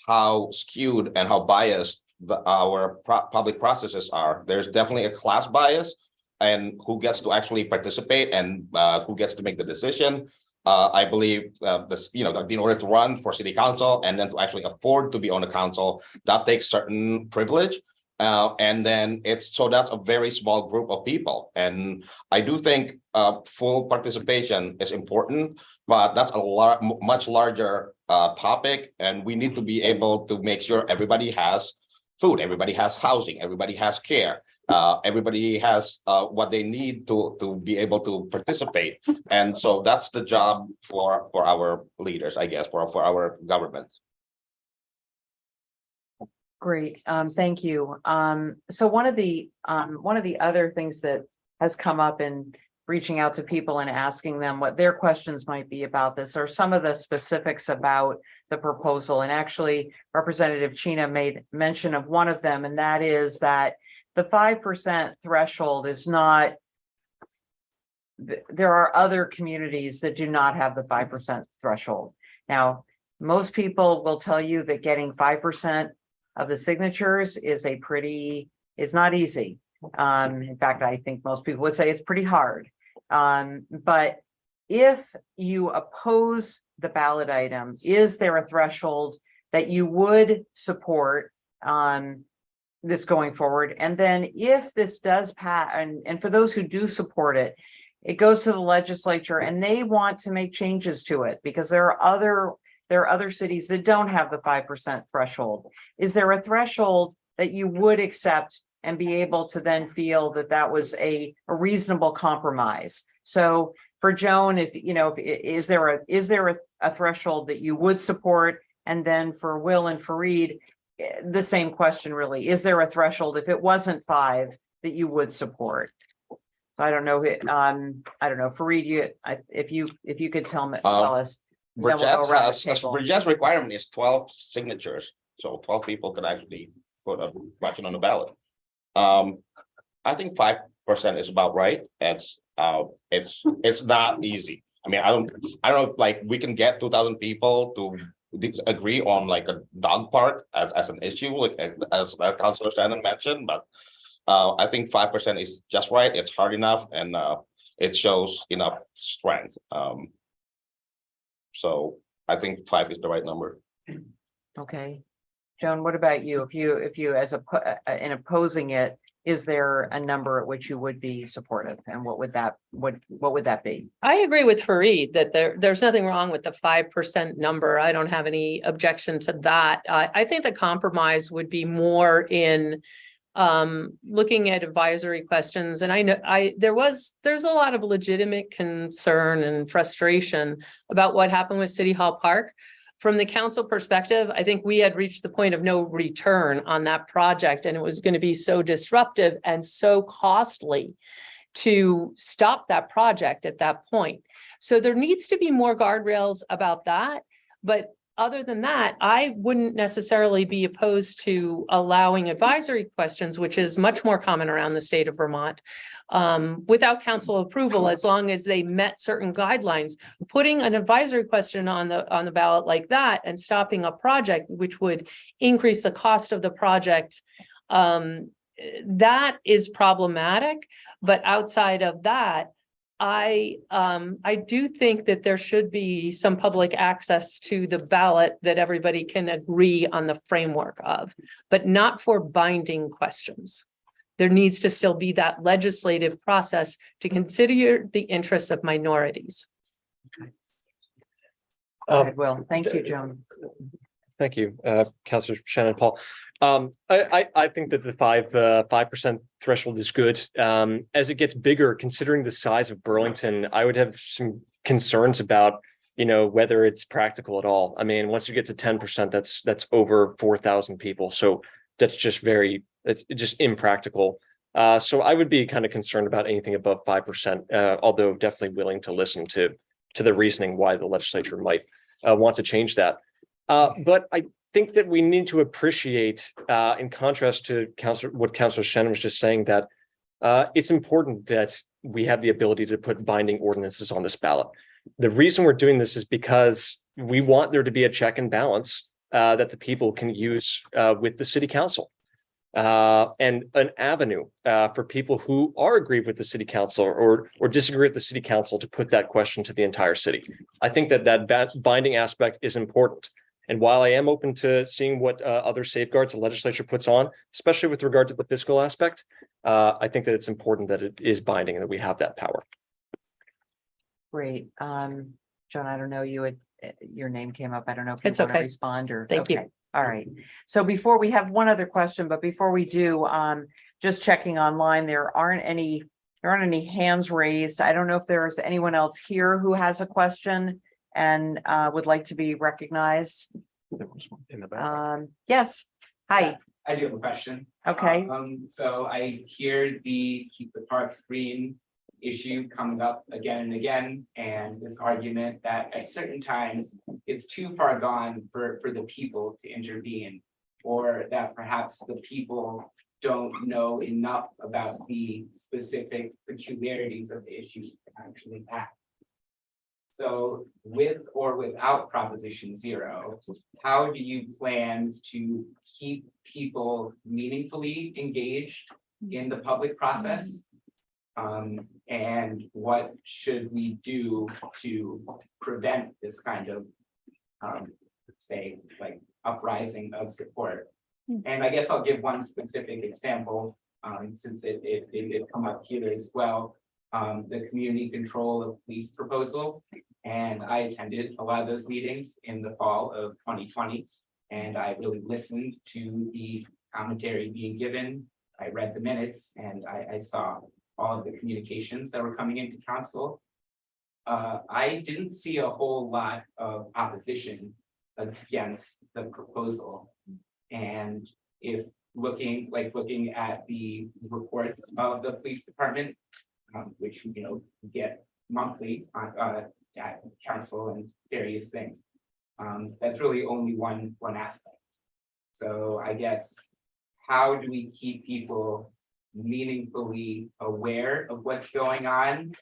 how skewed and how biased our public processes are. There's definitely a class bias and who gets to actually participate and who gets to make the decision. I believe in order to run for city council and then to actually afford to be on the council, that takes certain privilege. And then that's a very small group of people. And I do think full participation is important, but that's a much larger topic. And we need to be able to make sure everybody has food, everybody has housing, everybody has care. Everybody has what they need to be able to participate. And so that's the job for our leaders, I guess, for our government. Great, thank you. So one of the other things that has come up in reaching out to people and asking them what their questions might be about this are some of the specifics about the proposal. And actually, Representative Chena made mention of one of them, and that is that the 5% threshold is not, there are other communities that do not have the 5% threshold. Now, most people will tell you that getting 5% of the signatures is not easy. In fact, I think most people would say it's pretty hard. But if you oppose the ballot item, is there a threshold that you would support this going forward. And then if this does pass, and for those who do support it, it goes to the legislature and they want to make changes to it because there are other cities that don't have the 5% threshold. Is there a threshold that you would accept and be able to then feel that that was a reasonable compromise? So for Joan, if you know, is there a threshold that you would support? And then for Will and Fareed, the same question really. Is there a threshold if it wasn't 5 that you would support? I don't know. I don't know. Fareed, if you could tell us. then we'll go around the table. Bridget's requirement is 12 signatures, so 12 people could actually put a question on the ballot. I think 5% is about right. It's not easy. I mean, I don't know, like we can get 2,000 people to agree on like a dog park as an issue, like as Councilor Shannon mentioned, but I think 5% is just right. It's hard enough, and it shows enough strength. So I think 5 is the right number. Okay. Joan, what about you? If you in opposing it, is there a number at which you would be supportive, and what would that be? I agree with Fareed that there's nothing wrong with the 5% number. I don't have any objection to that. I think the compromise would be more in looking at advisory questions. And I know there's a lot of legitimate concern and frustration about what happened with City Hall Park. From the council perspective, I think we had reached the point of no return on that project, and it was going to be so disruptive and so costly to stop that project at that point. So there needs to be more guardrails about that. But other than that, I wouldn't necessarily be opposed to allowing advisory questions, which is much more common around the state of Vermont, without council approval, as long as they met certain guidelines. Putting an advisory question on the ballot like that and stopping a project, which would increase the cost of the project, that is problematic. But outside of that, I do think that there should be some public access to the ballot that everybody can agree on the framework of, but not for binding questions. There needs to still be that legislative process to consider the interests of minorities. Well, thank you, Joan. Thank you, Councilor Shannon Paul. I think that the 5% threshold is good. As it gets bigger, considering the size of Burlington, I would have some concerns about, whether it's practical at all. I mean, once you get to 10%, that's over 4,000 people. So that's just it's just impractical. So I would be kind of concerned about anything above 5%, although definitely willing to listen to the reasoning why the legislature might want to change that. But I think that we need to appreciate, in contrast to what Councilor Shannon was just saying, that it's important that we have the ability to put binding ordinances on this ballot. The reason we're doing this is because we want there to be a check and balance that the people can use with the city council. And an avenue for people who are aggrieved with the city council or disagree with the city council to put that question to the entire city. I think that binding aspect is important. And while I am open to seeing what other safeguards the legislature puts on, especially with regard to the fiscal aspect, I think that it's important that it is binding and that we have that power. Great. John, I don't know, your name came up. I don't know if you It's want to okay. respond or. Thank you. Okay. All right. So before we have one other question, but before we do, just checking online, there aren't any hands raised. I don't know if there's anyone else here who has a question and would like to be recognized. In the back. Yes. Hi. I do have a question. Okay. So I hear the keep the parks green issue coming up again and again, and this argument that at certain times it's too far gone for the people to intervene, or that perhaps the people don't know enough about the specific peculiarities of the issue to actually act. So with or without Proposition 0, how do you plan to keep people meaningfully engaged in the public process? And what should we do to prevent this kind of, say, like uprising of support And I guess I'll give one specific example, since it come up here as well. The community control of police proposal. And I attended a lot of those meetings in the fall of 2020. And I really listened to the commentary being given. I read the minutes and I saw all of the communications that were coming into council. I didn't see a whole lot of opposition against the proposal. And if looking at the reports of the police department, which get monthly at council and various things, that's really only one aspect. So I guess, how do we keep people meaningfully aware of what's going on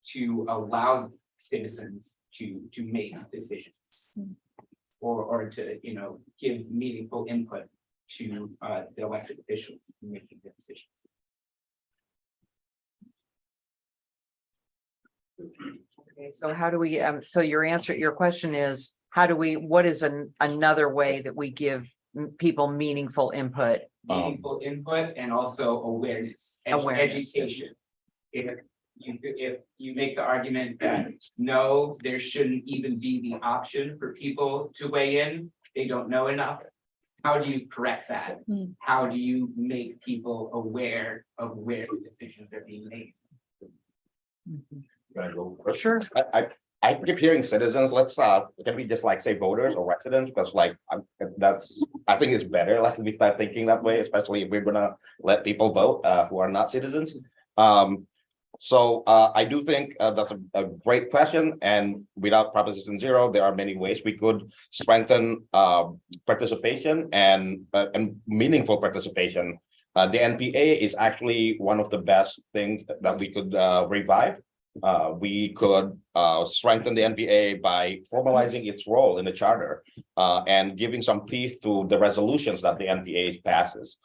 to allow citizens to make decisions? Or to, give meaningful input to the elected officials in making the decisions. Okay, so how do we, so your question is, what is another way that we give people meaningful input? Meaningful input and also awareness, education. If you make the argument that no, there shouldn't even be the option for people to weigh in, they don't know enough. How do you correct that? How do you make people aware of where the decisions are being made? Sure. I keep hearing citizens. Let's can we just say voters or residents, because I think it's better we start thinking that way, especially if we're gonna let people vote who are not citizens. So I do think that's a great question, and without Proposition 0, there are many ways we could strengthen participation and meaningful participation. The NPA is actually one of the best things that we could revive. We could strengthen the NPA by formalizing its role in the charter and giving some teeth to the resolutions that the NPA passes.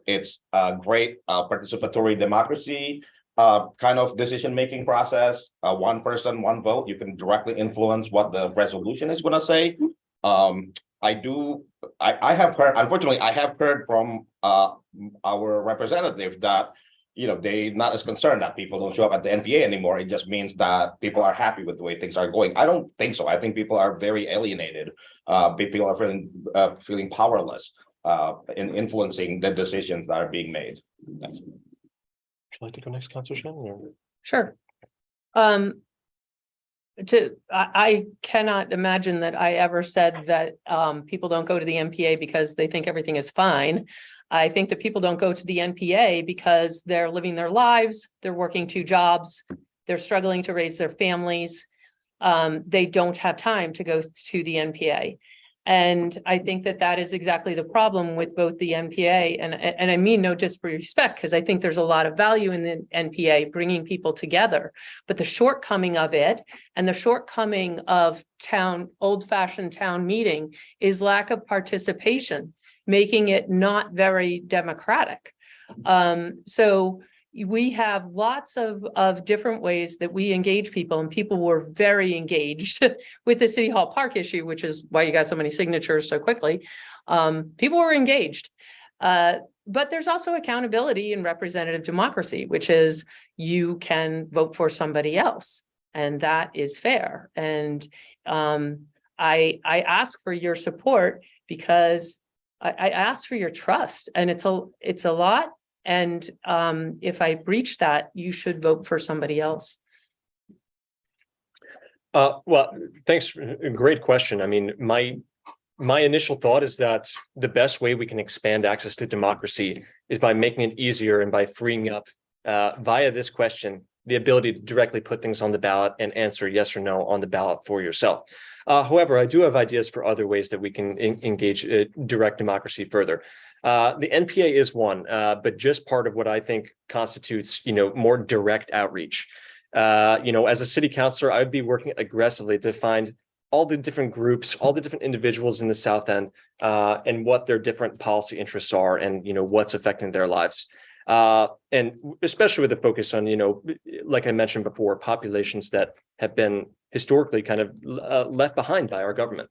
It's a great participatory democracy kind of decision-making process. One person, one vote. You can directly influence what the resolution is going to say. I have heard, unfortunately, I have heard from our representative that they're not as concerned that people don't show up at the NPA anymore. It just means that people are happy with the way things are going. I don't think so. I think people are very alienated. People are feeling powerless in influencing the decisions that are being made. Thanks. Would you like to go next, Councilor Shannon? Or? Sure. I cannot imagine that I ever said that people don't go to the NPA because they think everything is fine. I think that people don't go to the NPA because they're living their lives, they're working 2 jobs, they're struggling to raise their families. They don't have time to go to the NPA. And I think that that is exactly the problem with both the NPA and I mean no disrespect, because I think there's a lot of value in the NPA bringing people together, but the shortcoming of it and the shortcoming of old-fashioned town meeting is lack of participation, making it not very democratic. So we have lots of different ways that we engage people, and people were very engaged with the City Hall Park issue, which is why you got so many signatures so quickly. People were engaged. But there's also accountability in representative democracy, which is you can vote for somebody else, and that is fair. And I ask for your support because I ask for your trust, and it's a lot. And if I breach that, you should vote for somebody else. Well, thanks. Great question. I mean, my initial thought is that the best way we can expand access to democracy is by making it easier and by freeing up via this question, the ability to directly put things on the ballot and answer yes or no on the ballot for yourself. However, I do have ideas for other ways that we can engage direct democracy further. The NPA is one, but just part of what I think constitutes, more direct outreach. As a city councilor, I'd be working aggressively to find all the different groups, all the different individuals in the South End, and what their different policy interests are, and what's affecting their lives. And especially with the focus on, like I mentioned before, populations that have been historically kind of left behind by our government.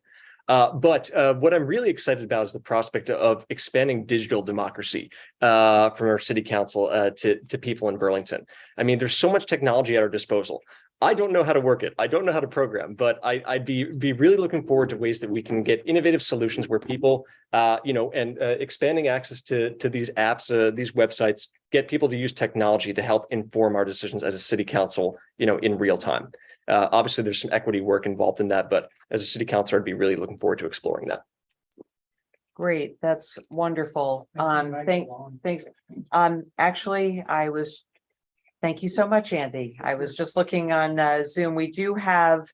But what I'm really excited about is the prospect of expanding digital democracy from our city council to people in Burlington. I mean, there's so much technology at our disposal. I don't know how to work it. I don't know how to program, but I'd be really looking forward to ways that we can get innovative solutions where people, and expanding access to these apps, these websites, get people to use technology to help inform our decisions as a city council, in real time. Obviously, there's some equity work involved in that, but as a city councilor, I'd be really looking forward to exploring that. Great, that's wonderful. Thanks. Actually, thank you so much, Andy. I was just looking on Zoom. We do have,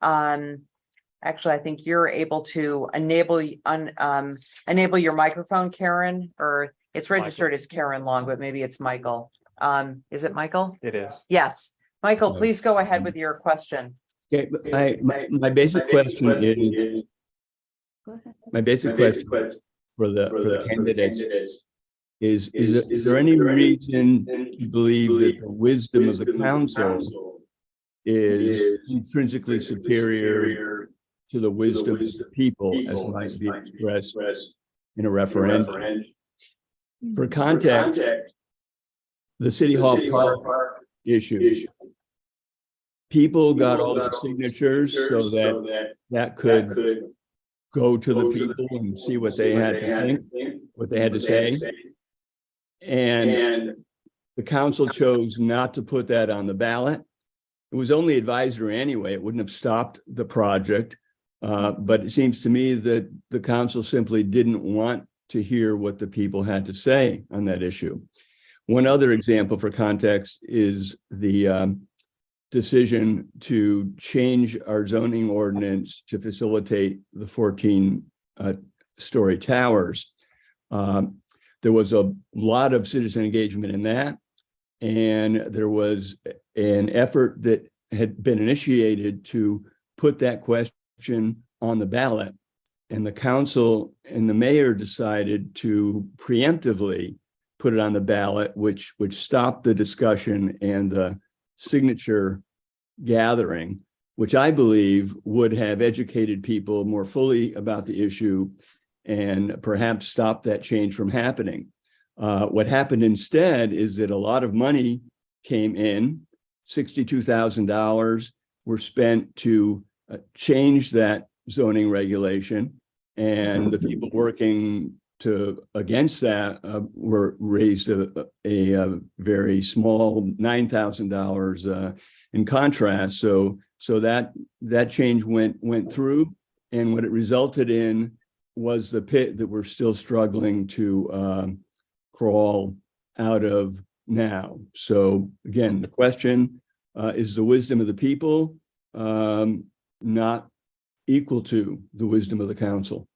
actually, I think you're able to enable your microphone, Karen, or it's registered as Karen Long, but maybe it's Michael. Is it Michael? It is. Yes. Michael, please go ahead with your question. Okay, my basic question is, for the candidates is there any reason to believe that the wisdom of the council is intrinsically superior to the wisdom of the people as might be expressed in a referendum? For context, the City Hall Park issue. People got all the signatures so that could go to the people and see what they had to think, what they had to say. And the council chose not to put that on the ballot. It was only advisory anyway. It wouldn't have stopped the project. But it seems to me that the council simply didn't want to hear what the people had to say on that issue. One other example for context is the decision to change our zoning ordinance to facilitate the 14-story towers. There was a lot of citizen engagement in that, and there was an effort that had been initiated to put that question on the ballot, and the council and the mayor decided to preemptively put it on the ballot, which stopped the discussion and the signature gathering, which I believe would have educated people more fully about the issue and perhaps stop that change from happening. What happened instead is that a lot of money came in. $62,000 were spent to change that zoning regulation, and the people working against that were raised a very small $9,000 in contrast. So that change went through, and what it resulted in was the pit that we're still struggling to crawl out of now. So again, the question is the wisdom of the people not equal to the wisdom of the council?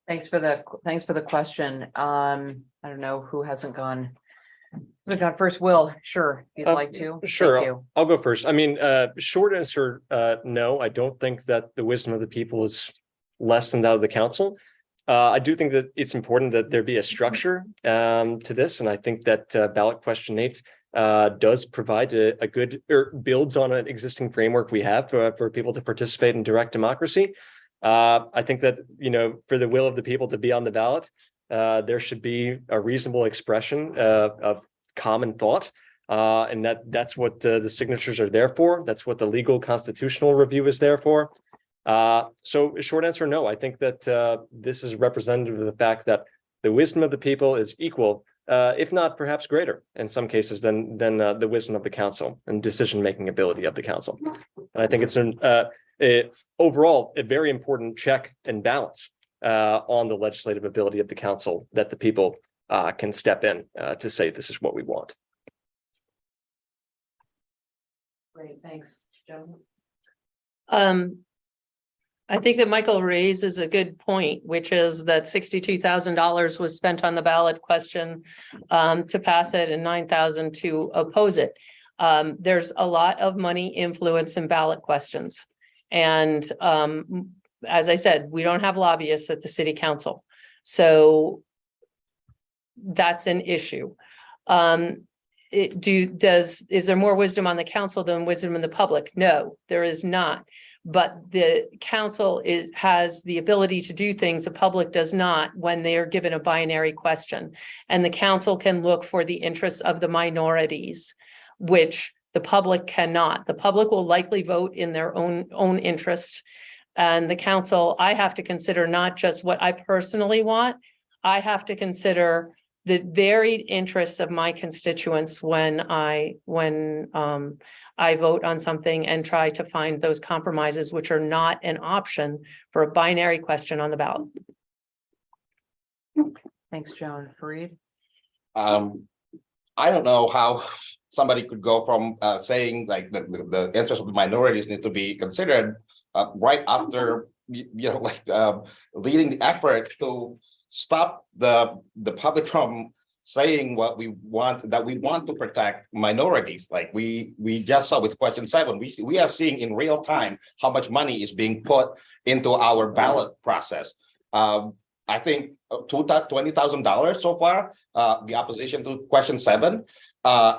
Thanks for the question. I don't know who hasn't gone. Who's gone first? Will, sure, if you'd like to. Sure, Thank you. I'll go first. I mean, short answer, no, I don't think that the wisdom of the people is less than that of the council. I do think that it's important that there be a structure to this, and I think that ballot question 8 does provide a good, or builds on an existing framework we have for people to participate in direct democracy. I think that, for the will of the people to be on the ballot, there should be a reasonable expression of common thought, and that's what the signatures are there for. That's what the legal constitutional review is there for. So short answer, no. I think that this is representative of the fact that the wisdom of the people is equal, if not perhaps greater in some cases than the wisdom of the council and decision-making ability of the council. And I think it's overall a very important check and balance on the legislative ability of the council, that the people can step in to say this is what we want. Great, thanks, Joe. I think that Michael raises a good point, which is that $62,000 was spent on the ballot question to pass it and $9,000 to oppose it. There's a lot of money, influence in ballot questions. And as I said, we don't have lobbyists at the city council. So that's an issue. Is there more wisdom on the council than wisdom in the public? No, there is not. But the council has the ability to do things the public does not when they are given a binary question. And the council can look for the interests of the minorities, which the public cannot. The public will likely vote in their own interest. And the council, I have to consider not just what I personally want, I have to consider the varied interests of my constituents when I vote on something and try to find those compromises, which are not an option for a binary question on the ballot. Thanks, Joan. Fareed? I don't know how somebody could go from saying like the interests of the minorities need to be considered right after leading the effort to stop the public from saying what we want, that we want to protect minorities. Like we just saw with question 7, we are seeing in real time how much money is being put into our ballot process. I think $20,000 so far. The opposition to question 7.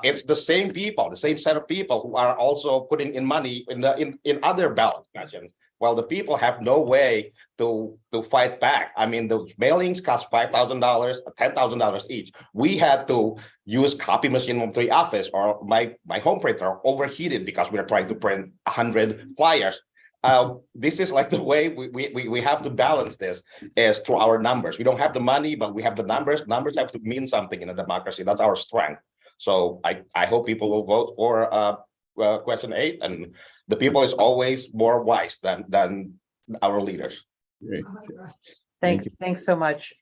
It's the same people, the same set of people who are also putting in money in other ballot questions. Well, the people have no way to fight back. I mean, those mailings cost $5,000, $10,000 each. We had to use copy machine from the office, or my home printer overheated because we are trying to print 100 flyers. This is like the way we have to balance this is through our numbers. We don't have the money, but we have the numbers. Numbers have to mean something in a democracy. That's our strength. So I hope people will vote for question 8, and the people is always more wise than our leaders. Great. Thanks so much.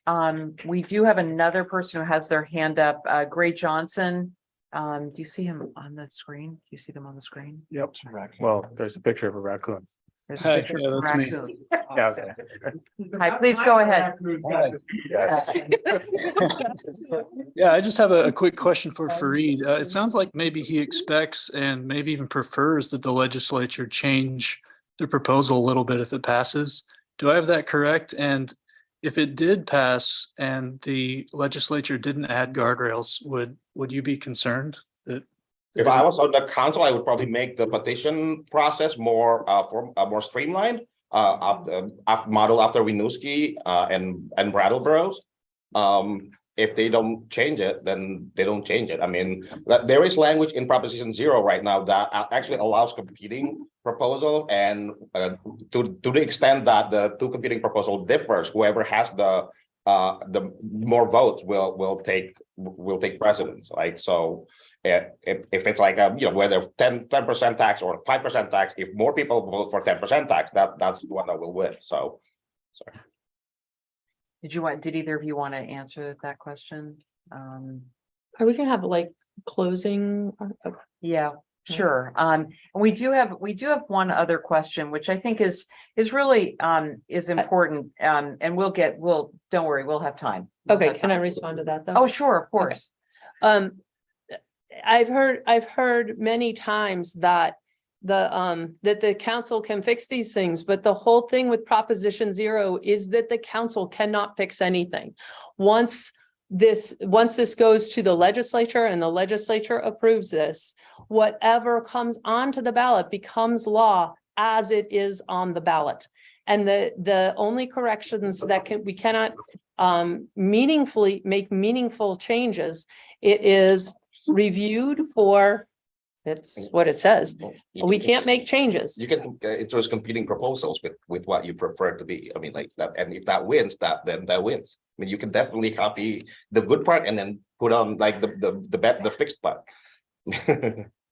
We do have another person who has their hand up, Gray Johnson. Do you see him on the screen? Do you see them on the screen? Yep. Well, there's a picture of a raccoon. There's a picture of a that's me. raccoon. Yeah, okay. Hi, please go ahead. Yes. Yeah, I just have a quick question for Fareed. It sounds like maybe he expects and maybe even prefers that the legislature change the proposal a little bit if it passes. Do I have that correct? And if it did pass and the legislature didn't add guardrails, would you be concerned that? If I was on the council, I would probably make the petition process more streamlined, model after Winooski and Brattleboro's. If they don't change it, then they don't change it. I mean, there is language in Proposition 0 right now that actually allows competing proposal, and to the extent that the two competing proposal differs, whoever has the more votes will take precedence. Like so. If it's like whether 10% tax or 5% tax, if more people vote for 10% tax, that's the one that will win. So sorry. Did either of you want to answer that question? Are we gonna have like closing? Yeah, sure. And we do have one other question, which I think is really is important. And don't worry, we'll have time. Okay, can I respond to that though? Oh, sure, of course. I've heard many times that the council can fix these things, but the whole thing with Proposition 0 is that the council cannot fix anything. Once this goes to the legislature and the legislature approves this, whatever comes onto the ballot becomes law as it is on the ballot. And the only corrections that we cannot meaningfully make meaningful changes, it is reviewed for, it's what it says. We can't make changes. You can introduce competing proposals with what you prefer to be. I mean, like that, and if that wins, then that wins. I mean, you can definitely copy the good part and then put on like the fixed part.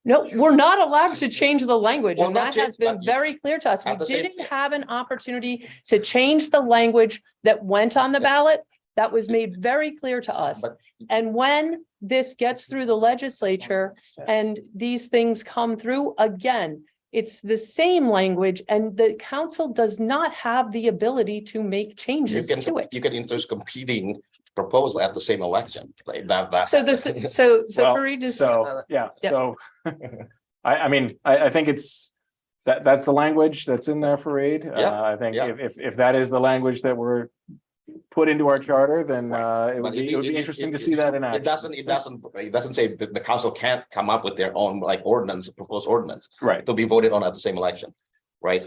No, we're not allowed to change the language, Well, and not that has change, been but you- very clear to us. We at the same- didn't have an opportunity to change the language that went on the ballot. That was made very clear to us. But- And when this gets through the legislature and these things come through again, it's the same language, and the council does not have the ability to make changes to it. You can introduce competing proposal at the same election. Like that. So Well, Fareed is. So, yeah, yeah. so I mean, I think it's that's the language that's in there for aid. Yeah, I think yeah. if that is the language that we're put into our charter, then it would But be interesting to see that in action. It doesn't say that the council can't come up with their own like proposed ordinance Right. to be voted on at the same election. right?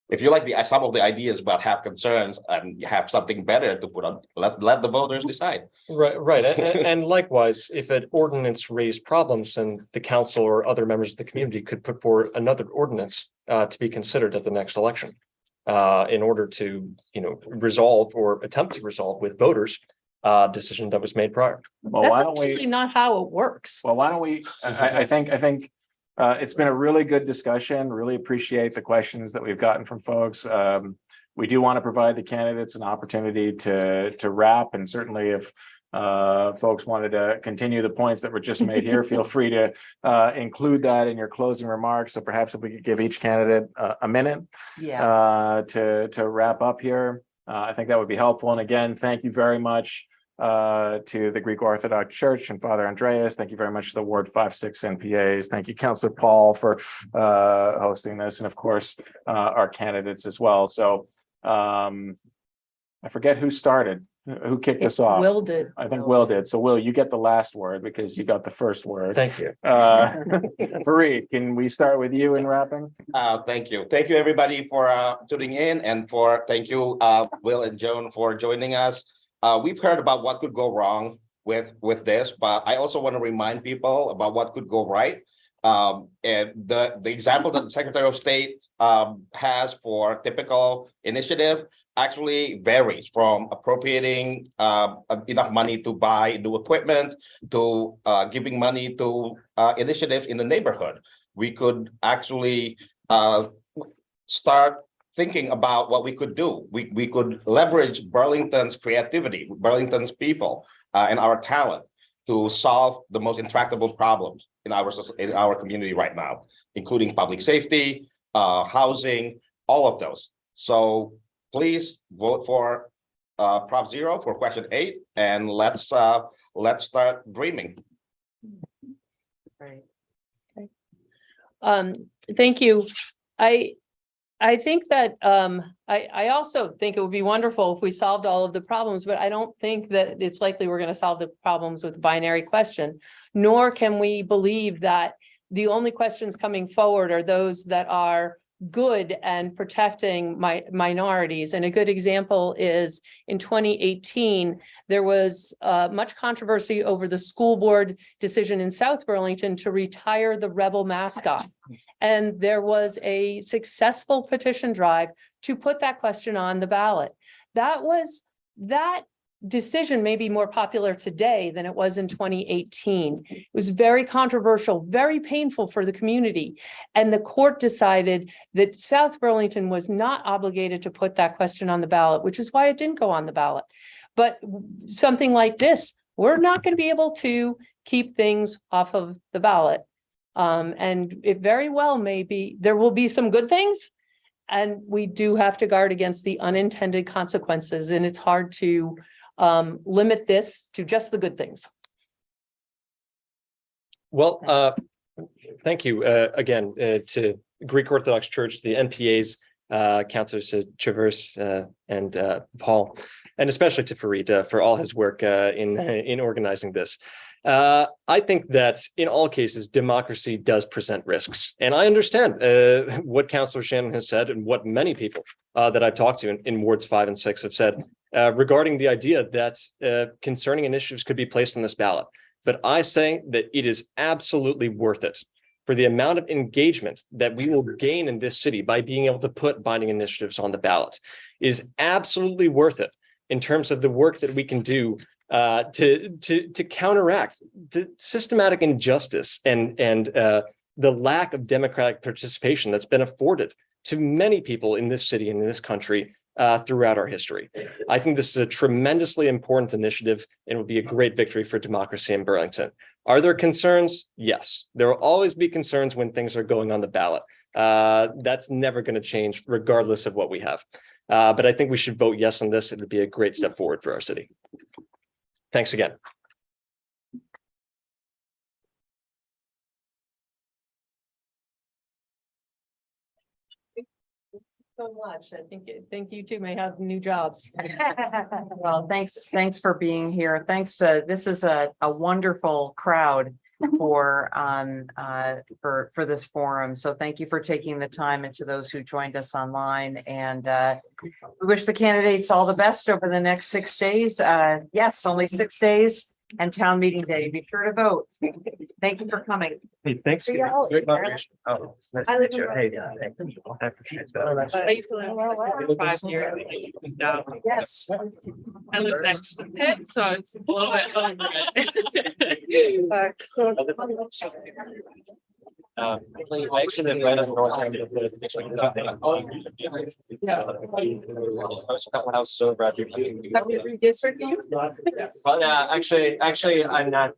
If you like some of the ideas but have concerns and you have something better to put on, let the voters decide. Right. And likewise, if an ordinance raised problems, then the council or other members of the community could put forward another ordinance to be considered at the next election. In order to, resolve or attempt to resolve with voters, decision that was made prior. Well, That's why don't actually we, not how it works. well, why don't we, I think it's been a really good discussion. Really appreciate the questions that we've gotten from folks. We do want to provide the candidates an opportunity to wrap, and certainly if folks wanted to continue the points that were just made here, feel free to include that in your closing remarks. So perhaps if we could give each candidate a minute to wrap up here, I think that would be helpful. And again, thank you very much to the Greek Orthodox Church and Father Andreas. Thank you very much to the Ward 5-6 NPAs. Thank you, Councilor Paul, for hosting this, and of course, our candidates as well. So I forget who started, who kicked us off. Will did. I think Will did. So Will, you get the last word because you got the first word. Thank you. Fareed, can we start with you in wrapping? Thank you. Thank you, everybody, for tuning in, and thank you, Will and Joan, for joining us. We've heard about what could go wrong with this, but I also want to remind people about what could go right. And the example that the Secretary of State has for typical initiative actually varies from appropriating enough money to buy new equipment to giving money to initiatives in the neighborhood. We could actually start thinking about what we could do. We could leverage Burlington's creativity, Burlington's people, and our talent to solve the most intractable problems in our community right now, including public safety, housing, all of those. So please vote for Prop 0 for question 8, and let's start dreaming. Right. Thank you. I think that I also think it would be wonderful if we solved all of the problems, but I don't think that it's likely we're going to solve the problems with a binary question, nor can we believe that the only questions coming forward are those that are good and protecting minorities. And a good example is in 2018, there was much controversy over the school board decision in South Burlington to retire the rebel mascot. And there was a successful petition drive to put that question on the ballot. That decision may be more popular today than it was in 2018. It was very controversial, very painful for the community. And the court decided that South Burlington was not obligated to put that question on the ballot, which is why it didn't go on the ballot. But something like this, we're not going to be able to keep things off of the ballot. And it very well may be, there will be some good things, and we do have to guard against the unintended consequences. And it's hard to limit this to just the good things. Well, thank you again to Greek Orthodox Church, the NPAs, Councilors Traverse and Paul, and especially to Fareed for all his work in organizing this. I think that in all cases, democracy does present risks. And I understand what Councilor Shannon has said and what many people that I've talked to in wards 5 and 6 have said regarding the idea that concerning initiatives could be placed on this ballot. But I say that it is absolutely worth it for the amount of engagement that we will gain in this city by being able to put binding initiatives on the ballot. It is absolutely worth it in terms of the work that we can do to counteract the systematic injustice and the lack of democratic participation that's been afforded to many people in this city and in this country throughout our history. I think this is a tremendously important initiative and will be a great victory for democracy in Burlington. Are there concerns? Yes, there will always be concerns when things are going on the ballot. That's never going to change regardless of what we have. But I think we should vote yes on this. It would be a great step forward for our city. Thanks again. So much. I think you two may have new jobs. Well, thanks for being here. This is a wonderful crowd. for this forum. So thank you for taking the time, and to those who joined us online, and we wish the candidates all the best over the next 6 days. Yes, only 6 days and town meeting day. Be sure to vote. Thank you for coming. Hey, thanks. See y'all. Great moderation. I live in I used to live for 5 years. Yes. I live next to Pitt, so it's a little bit over I actually live right on the north end of the. Houses over at your. Redistricting? Well, actually, I'm not